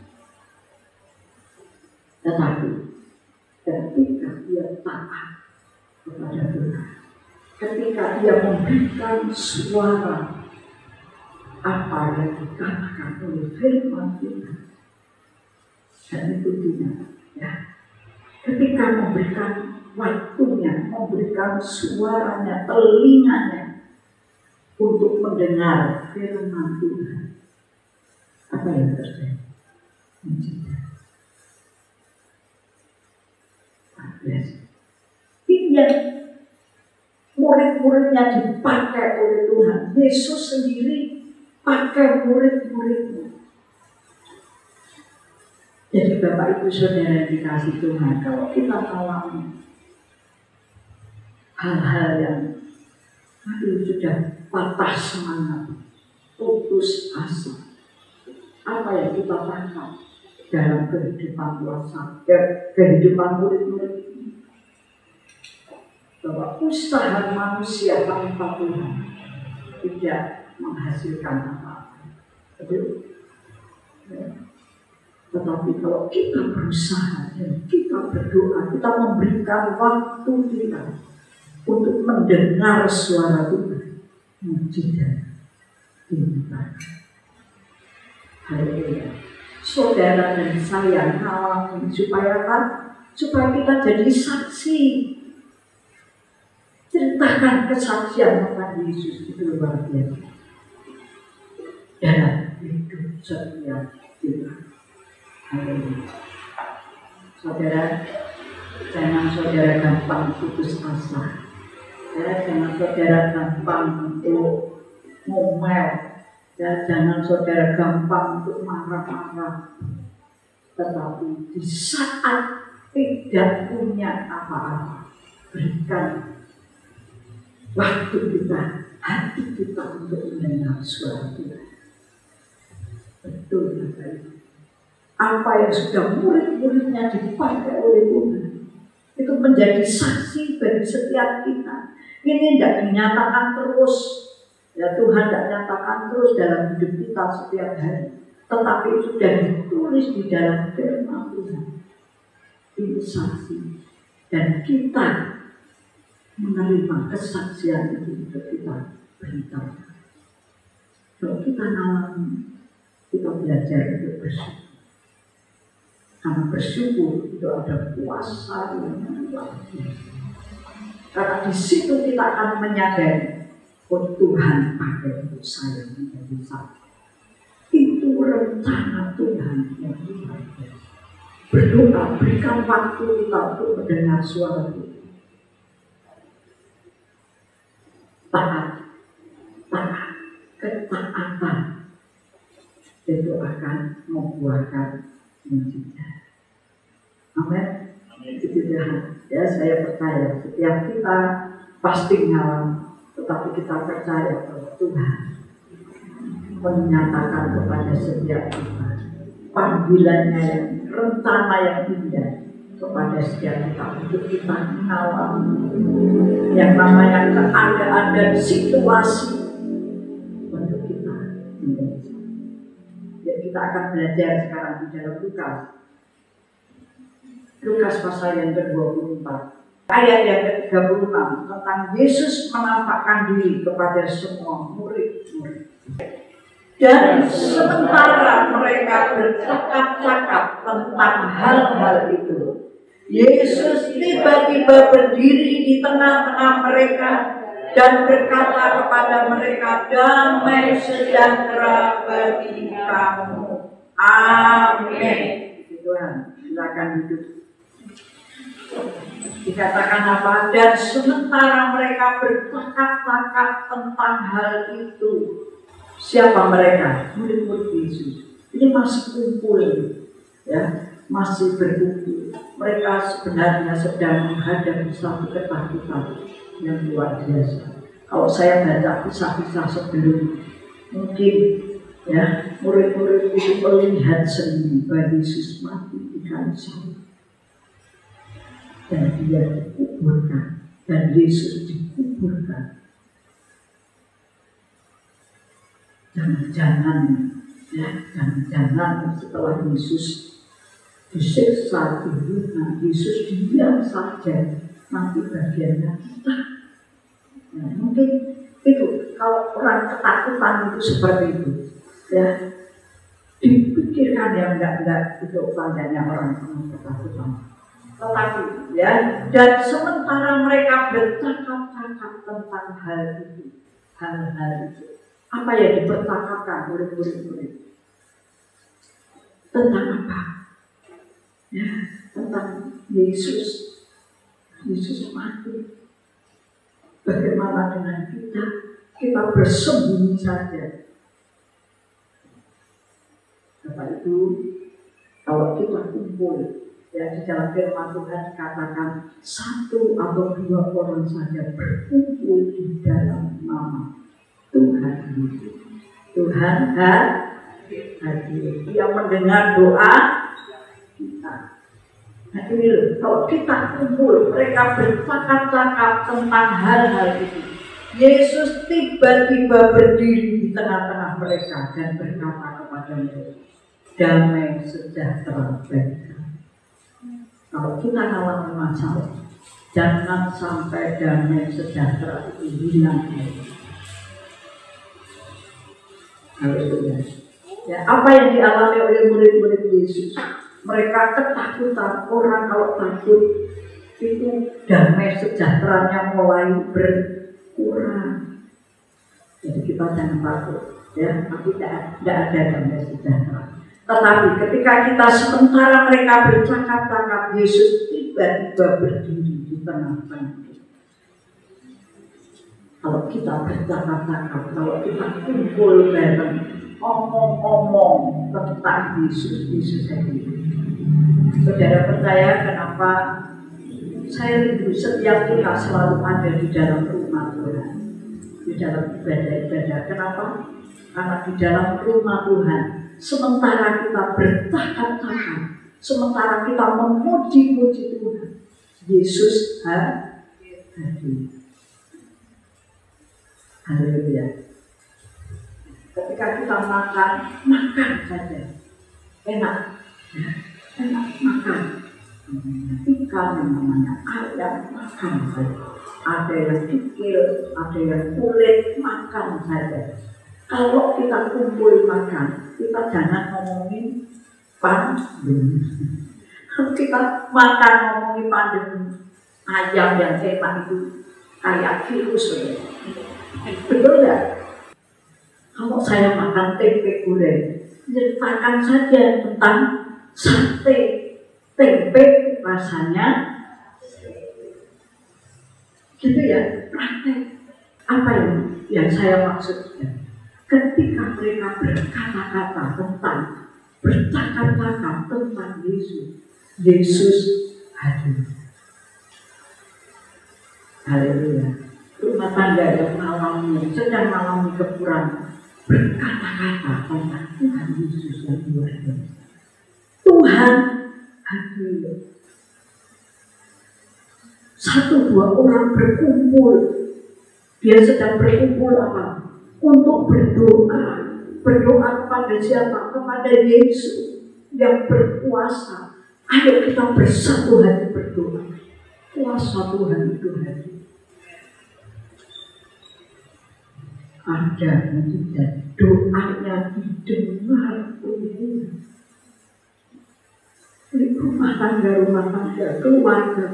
Tetapi ketika dia taat kepada Tuhan, ketika dia memberikan suara apa yang dikatakan oleh firman Tuhan, dan itu tidak, ya, ketika memberikan waktunya, memberikan suaranya, telinganya untuk mendengar firman Tuhan, apa yang terjadi? Ini yang murid-muridnya dipakai oleh Tuhan. Yesus sendiri pakai murid-muridnya. Jadi Bapak Ibu Saudara yang dikasih Tuhan, kalau kita alami hal-hal yang sudah patah semangat, putus asa, apa yang kita tangkap dalam kehidupan kehidupan murid-murid ini, bahwa usaha manusia tanpa Tuhan tidak menghasilkan apa-apa. Tetapi kalau kita berusaha dan kita berdoa, kita memberikan waktu kita untuk mendengar suara Tuhan, mujizat dinyatakan. Haleluya. Saudara dan saya ngalamin supaya apa? Supaya kita jadi saksi. Ceritakan kesaksian tentang Yesus itu luar biasa dalam hidup setiap kita. Saudara, jangan saudara gampang putus asa. Ya, jangan saudara gampang untuk ngomel. Ya, jangan saudara gampang untuk marah-marah. Tetapi di saat tidak punya apa-apa, berikan waktu kita, hati kita untuk mendengar suara Tuhan. Betul, Bapak Ibu. Apa yang sudah murid-muridnya dipakai oleh Tuhan, itu menjadi saksi bagi setiap kita. Ini tidak dinyatakan terus, ya Tuhan tidak nyatakan terus dalam hidup kita setiap hari, tetapi sudah ditulis di dalam firman Tuhan. Ini saksi, dan kita menerima kesaksian itu untuk kita beritahu. Kalau kita alami, kita belajar untuk bersyukur. Karena bersyukur itu ada kuasa yang luar biasa. Karena di situ kita akan menyadari, oh Tuhan pakai untuk saya menjadi saksi. Itu rencana Tuhan yang luar biasa. Berdoa, berikan waktu kita untuk mendengar suara Tuhan. taat, ketaatan itu akan membuahkan mujizat. Amin. Itu Tuhan. Ya, saya percaya setiap kita pasti mengalami, tetapi kita percaya bahwa Tuhan menyatakan kepada setiap kita panggilannya yang rencana yang indah kepada setiap kita untuk kita mengalami yang namanya keadaan dan situasi untuk kita menjadi. Ya, kita akan belajar sekarang di dalam Lukas pasal yang ke-24 ayat yang ke-36 tentang Yesus menampakkan diri kepada semua murid-murid. Dan sementara mereka bercakap-cakap tentang hal-hal itu, Yesus tiba-tiba berdiri di tengah-tengah mereka dan berkata kepada mereka, "Damai sejahtera bagi kamu." Amin. Tuhan, silakan duduk. Dikatakan apa? Dan sementara mereka bercakap-cakap tentang hal itu, siapa mereka? Murid-murid Yesus. Ini masih kumpul, ya, masih berkumpul. Mereka sebenarnya sedang menghadapi satu ketakutan yang luar biasa. Kalau saya baca kisah-kisah sebelum, mungkin ya murid-murid itu melihat sendiri bahwa Yesus mati di kayu salib dan dia dikuburkan dan Yesus dikuburkan. Jangan setelah Yesus disiksa dihina, Yesus diam saja, nanti bagiannya kita. Nah, mungkin itu kalau orang ketakutan itu seperti itu, ya dipikirkan yang enggak itu tandanya orang ketakutan. Tetapi ya, dan sementara mereka bercakap-cakap tentang hal itu, apa yang dipercakapkan oleh murid-murid? Tentang apa? Ya, tentang Yesus mati. Bagaimana dengan kita? Kita bersembunyi saja. Bapak itu, kalau kita kumpul, ya di dalam firman Tuhan dikatakan 1 atau 2 orang saja berkumpul di dalam nama Tuhan itu. Tuhan hadir. Dia mendengar doa kita. Nah ini loh, kalau kita kumpul, mereka bercakap-cakap tentang hal-hal itu. Yesus tiba-tiba berdiri di tengah-tengah mereka dan berkata kepada mereka, "Damai sejahtera bagi kamu." Kalau kita mengalami masalah, jangan sampai damai sejahtera itu hilang. Haleluya. Ya, apa yang dialami oleh murid-murid Yesus? Mereka ketakutan. Orang kalau takut itu damai sejahteranya mulai berkurang. Jadi kita jangan takut, ya, tapi tidak ada damai sejahtera. Tetapi ketika kita sementara mereka bercakap-cakap, Yesus tiba-tiba berdiri di tengah-tengah. Kalau kita bercakap-cakap, kalau kita kumpul bareng, ngomong-ngomong tentang Yesus sendiri. Saudara percaya kenapa saya rindu setiap kita selalu ada di dalam rumah Tuhan, di dalam ibadah-ibadah. Kenapa? Karena di dalam rumah Tuhan, sementara kita bercakap-cakap, sementara kita memuji-muji Tuhan, Yesus hadir. Haleluya. Ketika kita makan saja, enak makan. Ikan yang namanya ayam makan saja. Ada yang kikil, ada yang kulit, makan saja. Kalau kita kumpul makan, kita jangan ngomongin pandemi. Kalau kita makan ngomongin pandemi, ayam yang enak itu kayak virus. Betul nggak? Kalau saya makan tempe goreng, ceritakan saja tentang sate tempe rasanya, gitu ya, praktek. Apa yang saya maksudnya? Ketika mereka berkata-kata tentang, bercakap-cakap tentang Yesus, Yesus hadir. Haleluya. Rumah tangga yang sedang mengalami kekurangan, berkata-kata tentang Tuhan Yesus yang luar biasa. Tuhan hadir. Satu dua orang berkumpul, dia sedang berkumpul apa? Untuk berdoa. Berdoa kepada siapa? Kepada Yesus yang berkuasa. Ayo kita bersatu hati berdoa. Kuasa Tuhan itu hadir. Ada mujizat, doanya didengar Tuhan. Di rumah tangga, keluarga,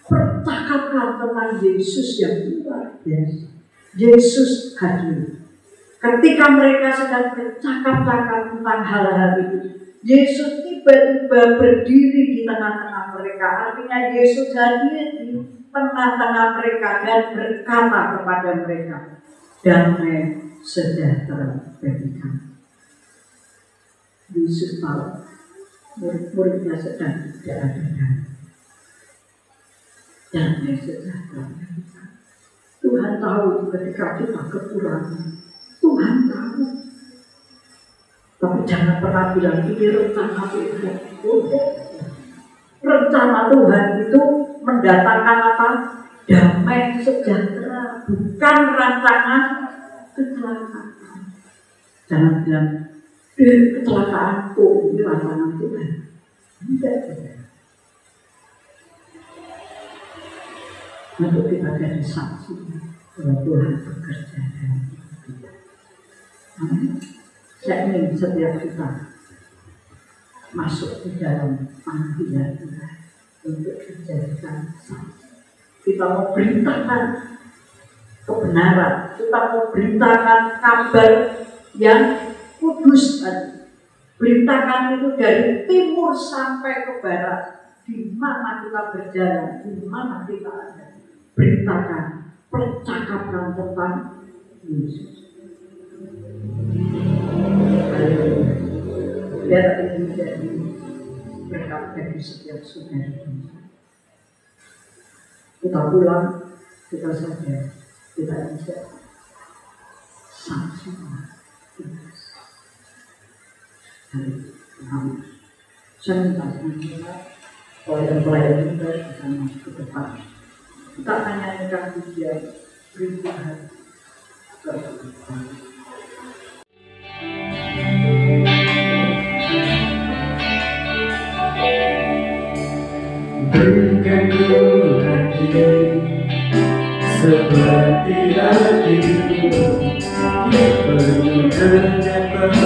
percakapan tentang Yesus yang luar biasa. Yesus hadir. Ketika mereka sedang bercakap-cakap tentang hal-hal itu, Yesus tiba-tiba berdiri di tengah-tengah mereka. Artinya Yesus hadir di tengah-tengah mereka dan berkata kepada mereka, damai sejahtera bagi kamu. Yesus tahu murid-muridnya sedang tidak ada damai sejahtera bagi kamu. Tuhan tahu ketika kita kekurangan. Tuhan tahu. Tapi jangan pernah bilang ini rencana Tuhan. Rencana Tuhan itu mendatangkan apa? Damai sejahtera, bukan rancangan kecelakaan. Jangan bilang kecelakaan ini rancangan Tuhan. Tidak. Untuk kita jadi saksi bahwa Tuhan bekerja dalam hidup kita. Saya ingin setiap kita masuk di dalam panggilan Tuhan untuk dijadikan saksi. Kita mau beritakan kebenaran, kita mau beritakan kabar yang kudus tadi. Beritakan itu dari timur sampai ke barat, di mana kita berjalan, di mana kita ada. Beritakan, percakapan tentang Yesus. Biar ini menjadi berkat bagi setiap saudara. Kita pulang, kita sadar, kita bisa saksi. Saya minta kita, pelayan-pelayan kita bisa masuk ke depan. Kita menyanyikan pujian Tuhan ke depan. Berikan ku hati seperti hatimu, penuh dengan belas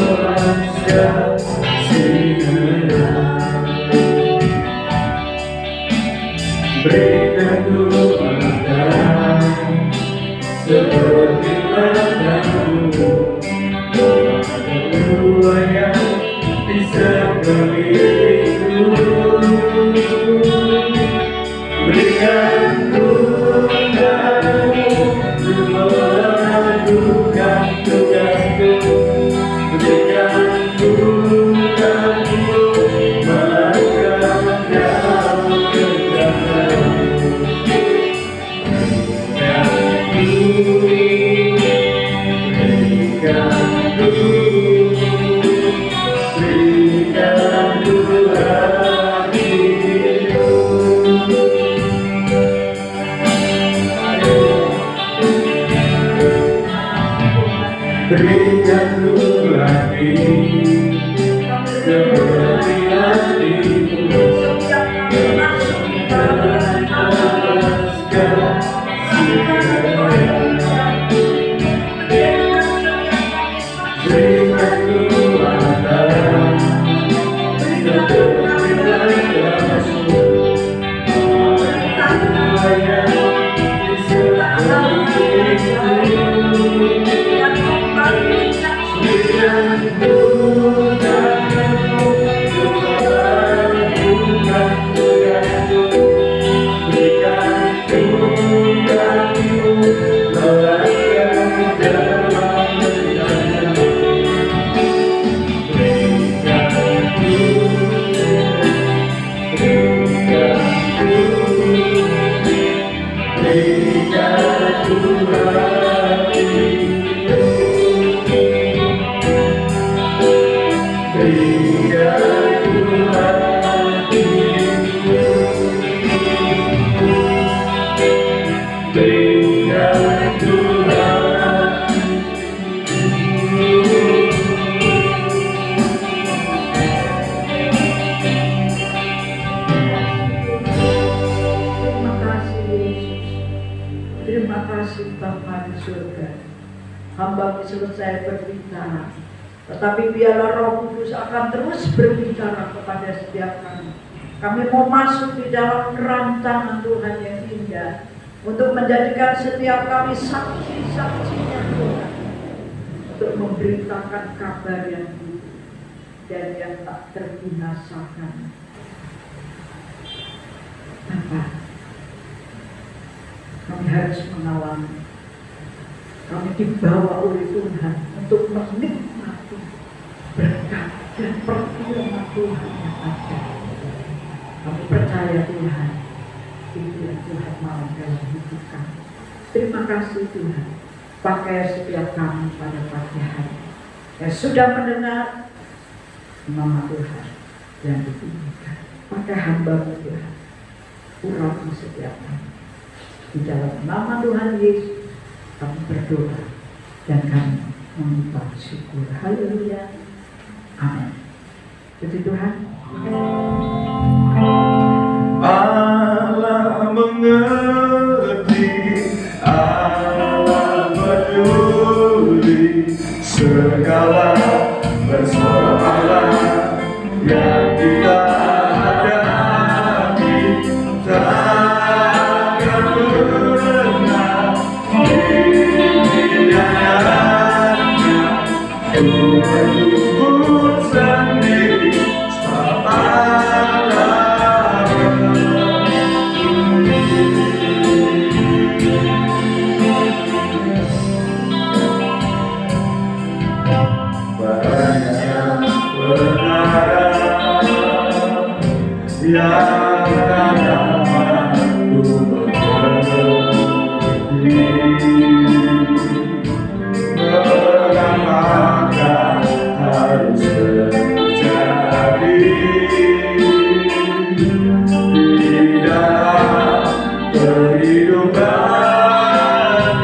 kasihan. Berikan ku mata seperti matamu, dua yang bisa memilihku. Berikan ku daunmu untuk melakukan tugasku. Berikan ku daunmu melangkah dalam kejahatanmu. Berikan ku hati seperti hatimu, belas kasihan. Berikan ku mata seperti matamu, dua yang bisa memilihku. Berikan ku daunmu untuk melakukan tugasku. Berikan ku daunmu Hamba selesai berbicara, tetapi biarlah Roh Kudus akan terus berbicara kepada setiap kami. Kami mau masuk di dalam rancangan Tuhan yang indah untuk menjadikan setiap kami saksi-saksinya Tuhan, untuk memberitakan kabar yang hidup dan yang tak terbinasakan. Apa? Kami harus mengalami. Kami dibawa oleh Tuhan untuk menikmati berkat dan pertolongan Tuhan yang ada. Kami percaya Tuhan, itu yang Tuhan mau dalam hidup kami. Terima kasih Tuhan, pakai setiap kami pada pagi hari yang sudah mendengar nama Tuhan yang ditinggikan. Pakai hamba Tuhan, urapi setiap kami. Di dalam nama Tuhan Yesus kami berdoa dan kami mengucap syukur. Haleluya. Amin. Puji Tuhan. Allah mengerti, Allah peduli segala persoalan yang kita hadapi. Takkan pernah Tuhan sendiri yang dapat ku mengerti. Mengapakah harus terjadi di dalam kehidupan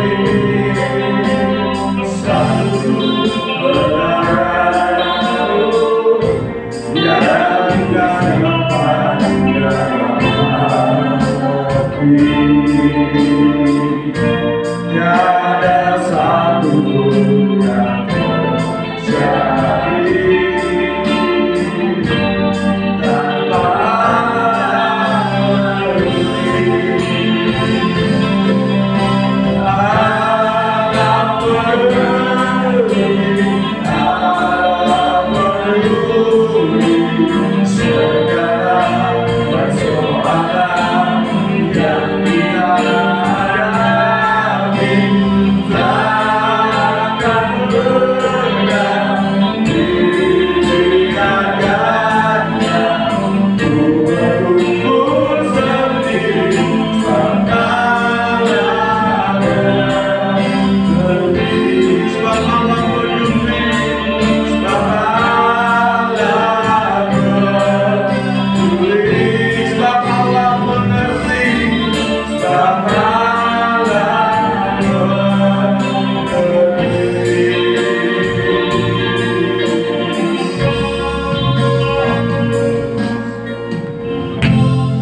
ini? Satu perkara yang dapat tiada satu pun yang terjadi tanpa segala persoalan yang kita hadapi. Takkan pernah dibiarkannya ku berkumpul sendiri sepanjang terlebih. Sebab Allah peduli, sebab Allah peduli, sebab Allah mengerti, sebab Allah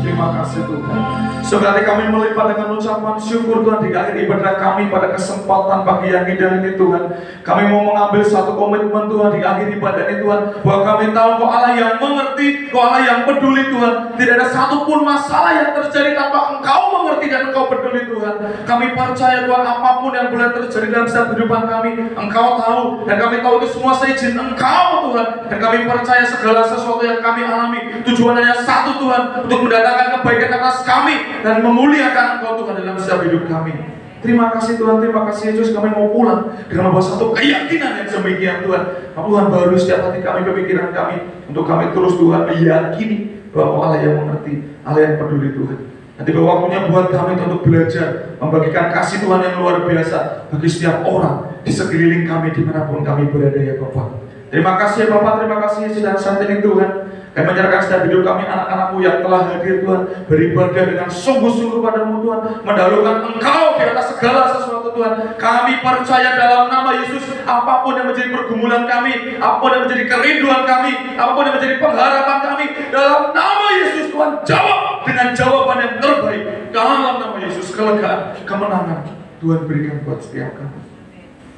Terima kasih Tuhan. Saudara, kami melipat dengan ucapan syukur Tuhan di akhir ibadah kami pada kesempatan pagi yang indah ini Tuhan. Kami mau mengambil satu komitmen Tuhan di akhir ibadah ini Tuhan, bahwa kami tahu Kau Allah yang mengerti, Kau Allah yang peduli Tuhan. Tidak ada satupun masalah yang terjadi tanpa Engkau mengerti dan Engkau peduli Tuhan. Kami percaya Tuhan, apapun yang boleh terjadi dalam setiap kehidupan kami, Engkau tahu, dan kami tahu itu semua seizin Engkau Tuhan. Dan kami percaya segala sesuatu yang kami alami tujuan hanya satu Tuhan, untuk mendatangkan kebaikan atas kami dan memuliakan Engkau Tuhan dalam setiap hidup kami. Terima kasih Tuhan, terima kasih Yesus. Kami mau pulang dengan membawa satu keyakinan yang demikian Tuhan. Tuhan baru setiap hati kami, pemikiran kami, untuk kami terus Tuhan meyakini bahwa Allah yang mengerti, Allah yang peduli Tuhan. Nanti waktunya buat kami untuk belajar membagikan kasih Tuhan yang luar biasa bagi setiap orang di sekeliling kami dimanapun kami berada ya Bapak. Terima kasih Bapak, terima kasih sedang saat ini Tuhan. Kami menyerahkan setiap hidup kami, anak-anakmu yang telah hadir Tuhan, beribadah dengan sungguh-sungguh padamu Tuhan, mendahulukan Engkau di atas segala sesuatu Tuhan. Kami percaya dalam nama Yesus, apapun yang menjadi pergumulan kami, apapun yang menjadi kerinduan kami, apapun yang menjadi pengharapan kami, dalam nama Yesus Tuhan jawab dengan jawaban yang terbaik. Dalam nama Yesus, kelegaan, kemenangan Tuhan berikan buat setiap kami.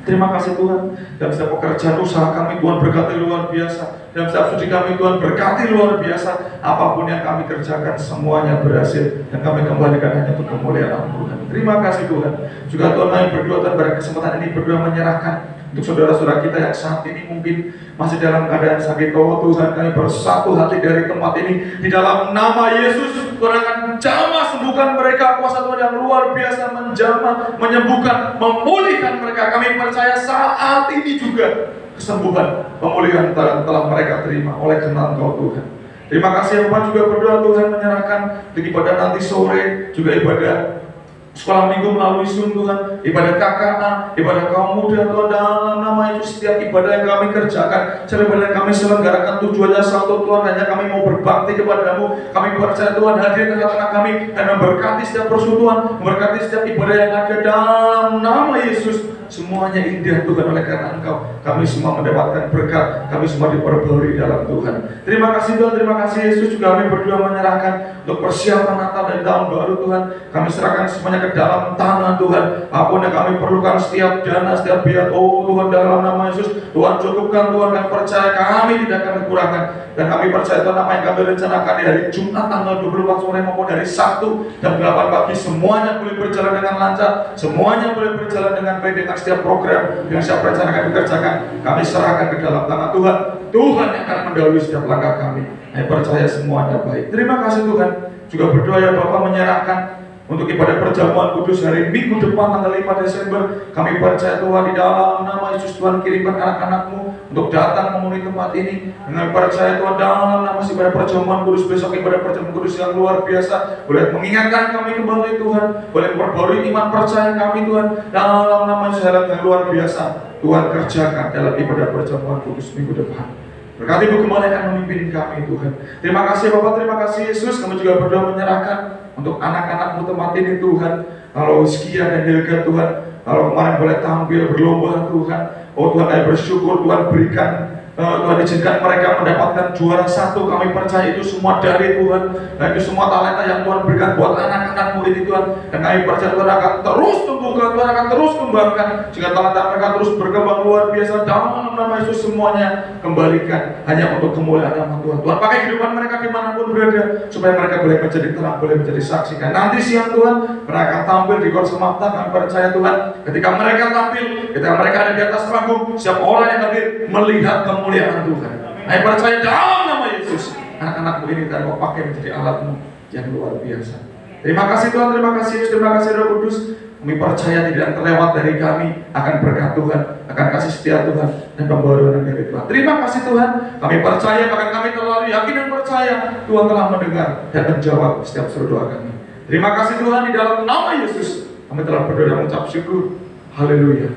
Terima kasih Tuhan. Dalam setiap pekerjaan usaha kami Tuhan berkati luar biasa. Dalam setiap studi kami Tuhan berkati luar biasa. Apapun yang kami kerjakan semuanya berhasil, dan kami kembalikan hanya untuk kemuliaan Tuhan. Terima kasih Tuhan. Juga Tuhan kami berdoa Tuhan pada kesempatan ini berdoa menyerahkan untuk saudara-saudara kita yang saat ini mungkin masih dalam keadaan sakit. Oh Tuhan, kami bersatu hati dari tempat ini. Di dalam nama Yesus, Tuhan akan jamah sembuhkan mereka. Kuasa Tuhan yang luar biasa menjamah, menyembuhkan, memulihkan mereka. Kami percaya saat ini juga kesembuhan, pemulihan telah mereka terima oleh kenal Engkau Tuhan. Terima kasih Bapak. Juga berdoa Tuhan menyerahkan untuk ibadah nanti sore, juga ibadah sekolah minggu melalui Zoom Tuhan, ibadah KKA, ibadah kaum muda Tuhan, dalam nama Yesus. Setiap ibadah yang kami kerjakan, setiap ibadah yang kami selenggarakan tujuannya satu Tuhan, hanya kami mau berbakti kepadamu. Kami percaya Tuhan hadir di tengah-tengah kami dan memberkati setiap persekutuan, memberkati setiap ibadah yang ada dalam nama Yesus. Semuanya indah Tuhan oleh karena Engkau. Kami semua mendapatkan berkat, kami semua diperbarui dalam Tuhan. Terima kasih Tuhan, terima kasih Yesus. Juga kami berdoa menyerahkan untuk persiapan Natal dan tahun baru Tuhan. Kami serahkan semuanya ke dalam tangan Tuhan. Apapun yang kami perlukan, setiap dana, setiap biaya, oh Tuhan, dalam nama Yesus, Tuhan cukupkan Tuhan, dan percaya kami tidak akan kekurangan. Dan kami percaya Tuhan, apa yang kami rencanakan di hari Jumat tanggal 24 sore maupun hari Sabtu jam 8 pagi, semuanya boleh berjalan dengan lancar, semuanya boleh berjalan dengan baik. Dengan setiap program yang setiap rencana kami kerjakan, kami serahkan ke dalam tangan Tuhan. Tuhan yang akan mendahului setiap langkah kami. Saya percaya semuanya baik. Terima kasih Tuhan. Juga berdoa ya Bapak, menyerahkan untuk ibadah perjamuan kudus hari Minggu depan tanggal 5 Desember. Kami percaya Tuhan, di dalam nama Yesus Tuhan kirimkan anak-anakmu untuk datang memenuhi tempat ini. Dengan percaya Tuhan, dalam nama ibadah perjamuan kudus besok, ibadah perjamuan kudus yang luar biasa, boleh mengingatkan kami kembali Tuhan, boleh memperbarui iman percaya kami Tuhan. Dalam nama Yesus yang luar biasa, Tuhan kerjakan dalam ibadah perjamuan kudus minggu depan. Berkati Ibu Gembala yang akan memimpin kami Tuhan. Terima kasih Bapak, terima kasih Yesus. Kami juga berdoa menyerahkan untuk anak-anakmu tempat ini Tuhan. Kalau Hizkia dan Helga Tuhan, kalau kemarin boleh tampil berlomba Tuhan, oh Tuhan, kami bersyukur Tuhan berikan, Tuhan izinkan mereka mendapatkan juara 1. Kami percaya itu semua dari Tuhan, dan itu semua talenta yang Tuhan berikan buat anak-anakmu ini Tuhan. Dan kami percaya Tuhan akan terus tumbuhkan, Tuhan akan terus kembangkan, sehingga talenta mereka terus berkembang luar biasa. Dalam nama Yesus semuanya kembalikan hanya untuk kemuliaan nama Tuhan. Tuhan pakai kehidupan mereka dimanapun berada, supaya mereka boleh menjadi terang, boleh menjadi saksi. Dan nanti siang Tuhan mereka akan tampil di Gor Semapta. Kami percaya Tuhan, ketika mereka tampil, ketika mereka ada di atas panggung, setiap orang yang hadir melihat kemuliaan Tuhan. Saya percaya dalam nama Yesus, anak-anakmu ini Tuhan mau pakai menjadi alatmu yang luar biasa. Terima kasih Tuhan, terima kasih Yesus, terima kasih Roh Kudus. Kami percaya tidak terlewat dari kami akan berkat Tuhan, akan kasih setia Tuhan, dan pembaruan dari Tuhan. Terima kasih Tuhan, kami percaya, bahkan kami terlalu yakin dan percaya Tuhan telah mendengar dan menjawab setiap seru doa kami. Terima kasih Tuhan, di dalam nama Yesus kami telah berdoa dan mengucap syukur. Haleluya.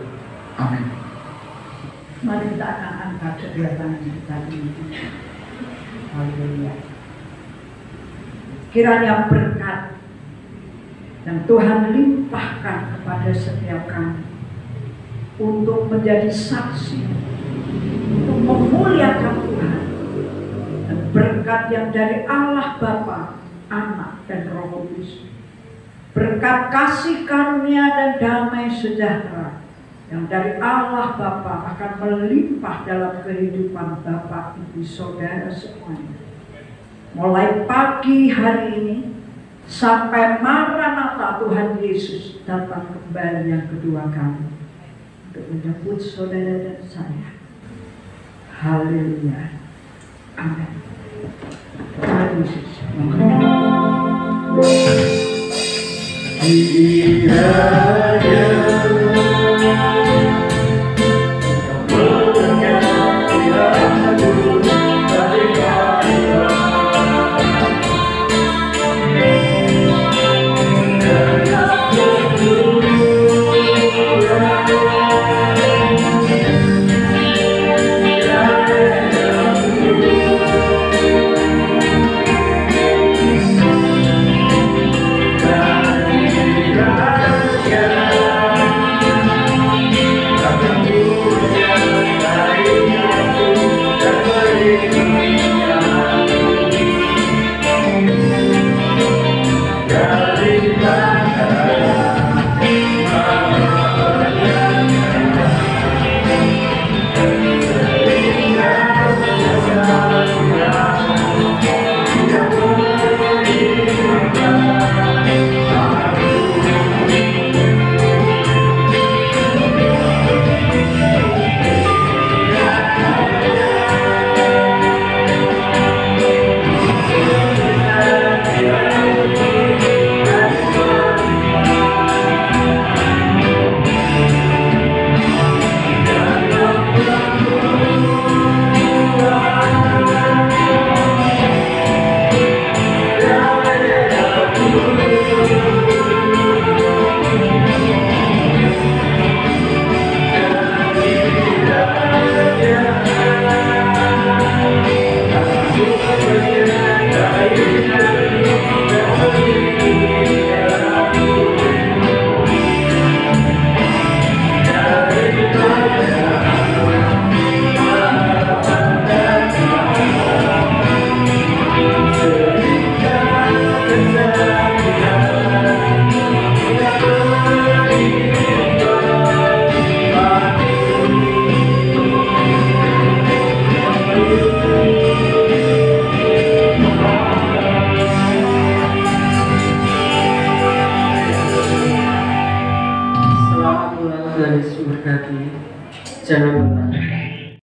Amin. Mari kita akan angkat kedua tangan kita ini. Haleluya. Kiranya berkat yang Tuhan limpahkan kepada setiap kami untuk menjadi saksi, untuk memuliakan Tuhan, dan berkat yang dari Allah Bapa, Anak, dan Roh Kudus, berkat kasih karunia dan damai sejahtera yang dari Allah Bapa akan melimpah dalam kehidupan Bapak, Ibu, Saudara semuanya. Mulai pagi hari ini sampai Maranatha Tuhan Yesus datang kembali yang kedua kali untuk menyambut saudara dan saya. Haleluya. Amin. Tuhan Yesus.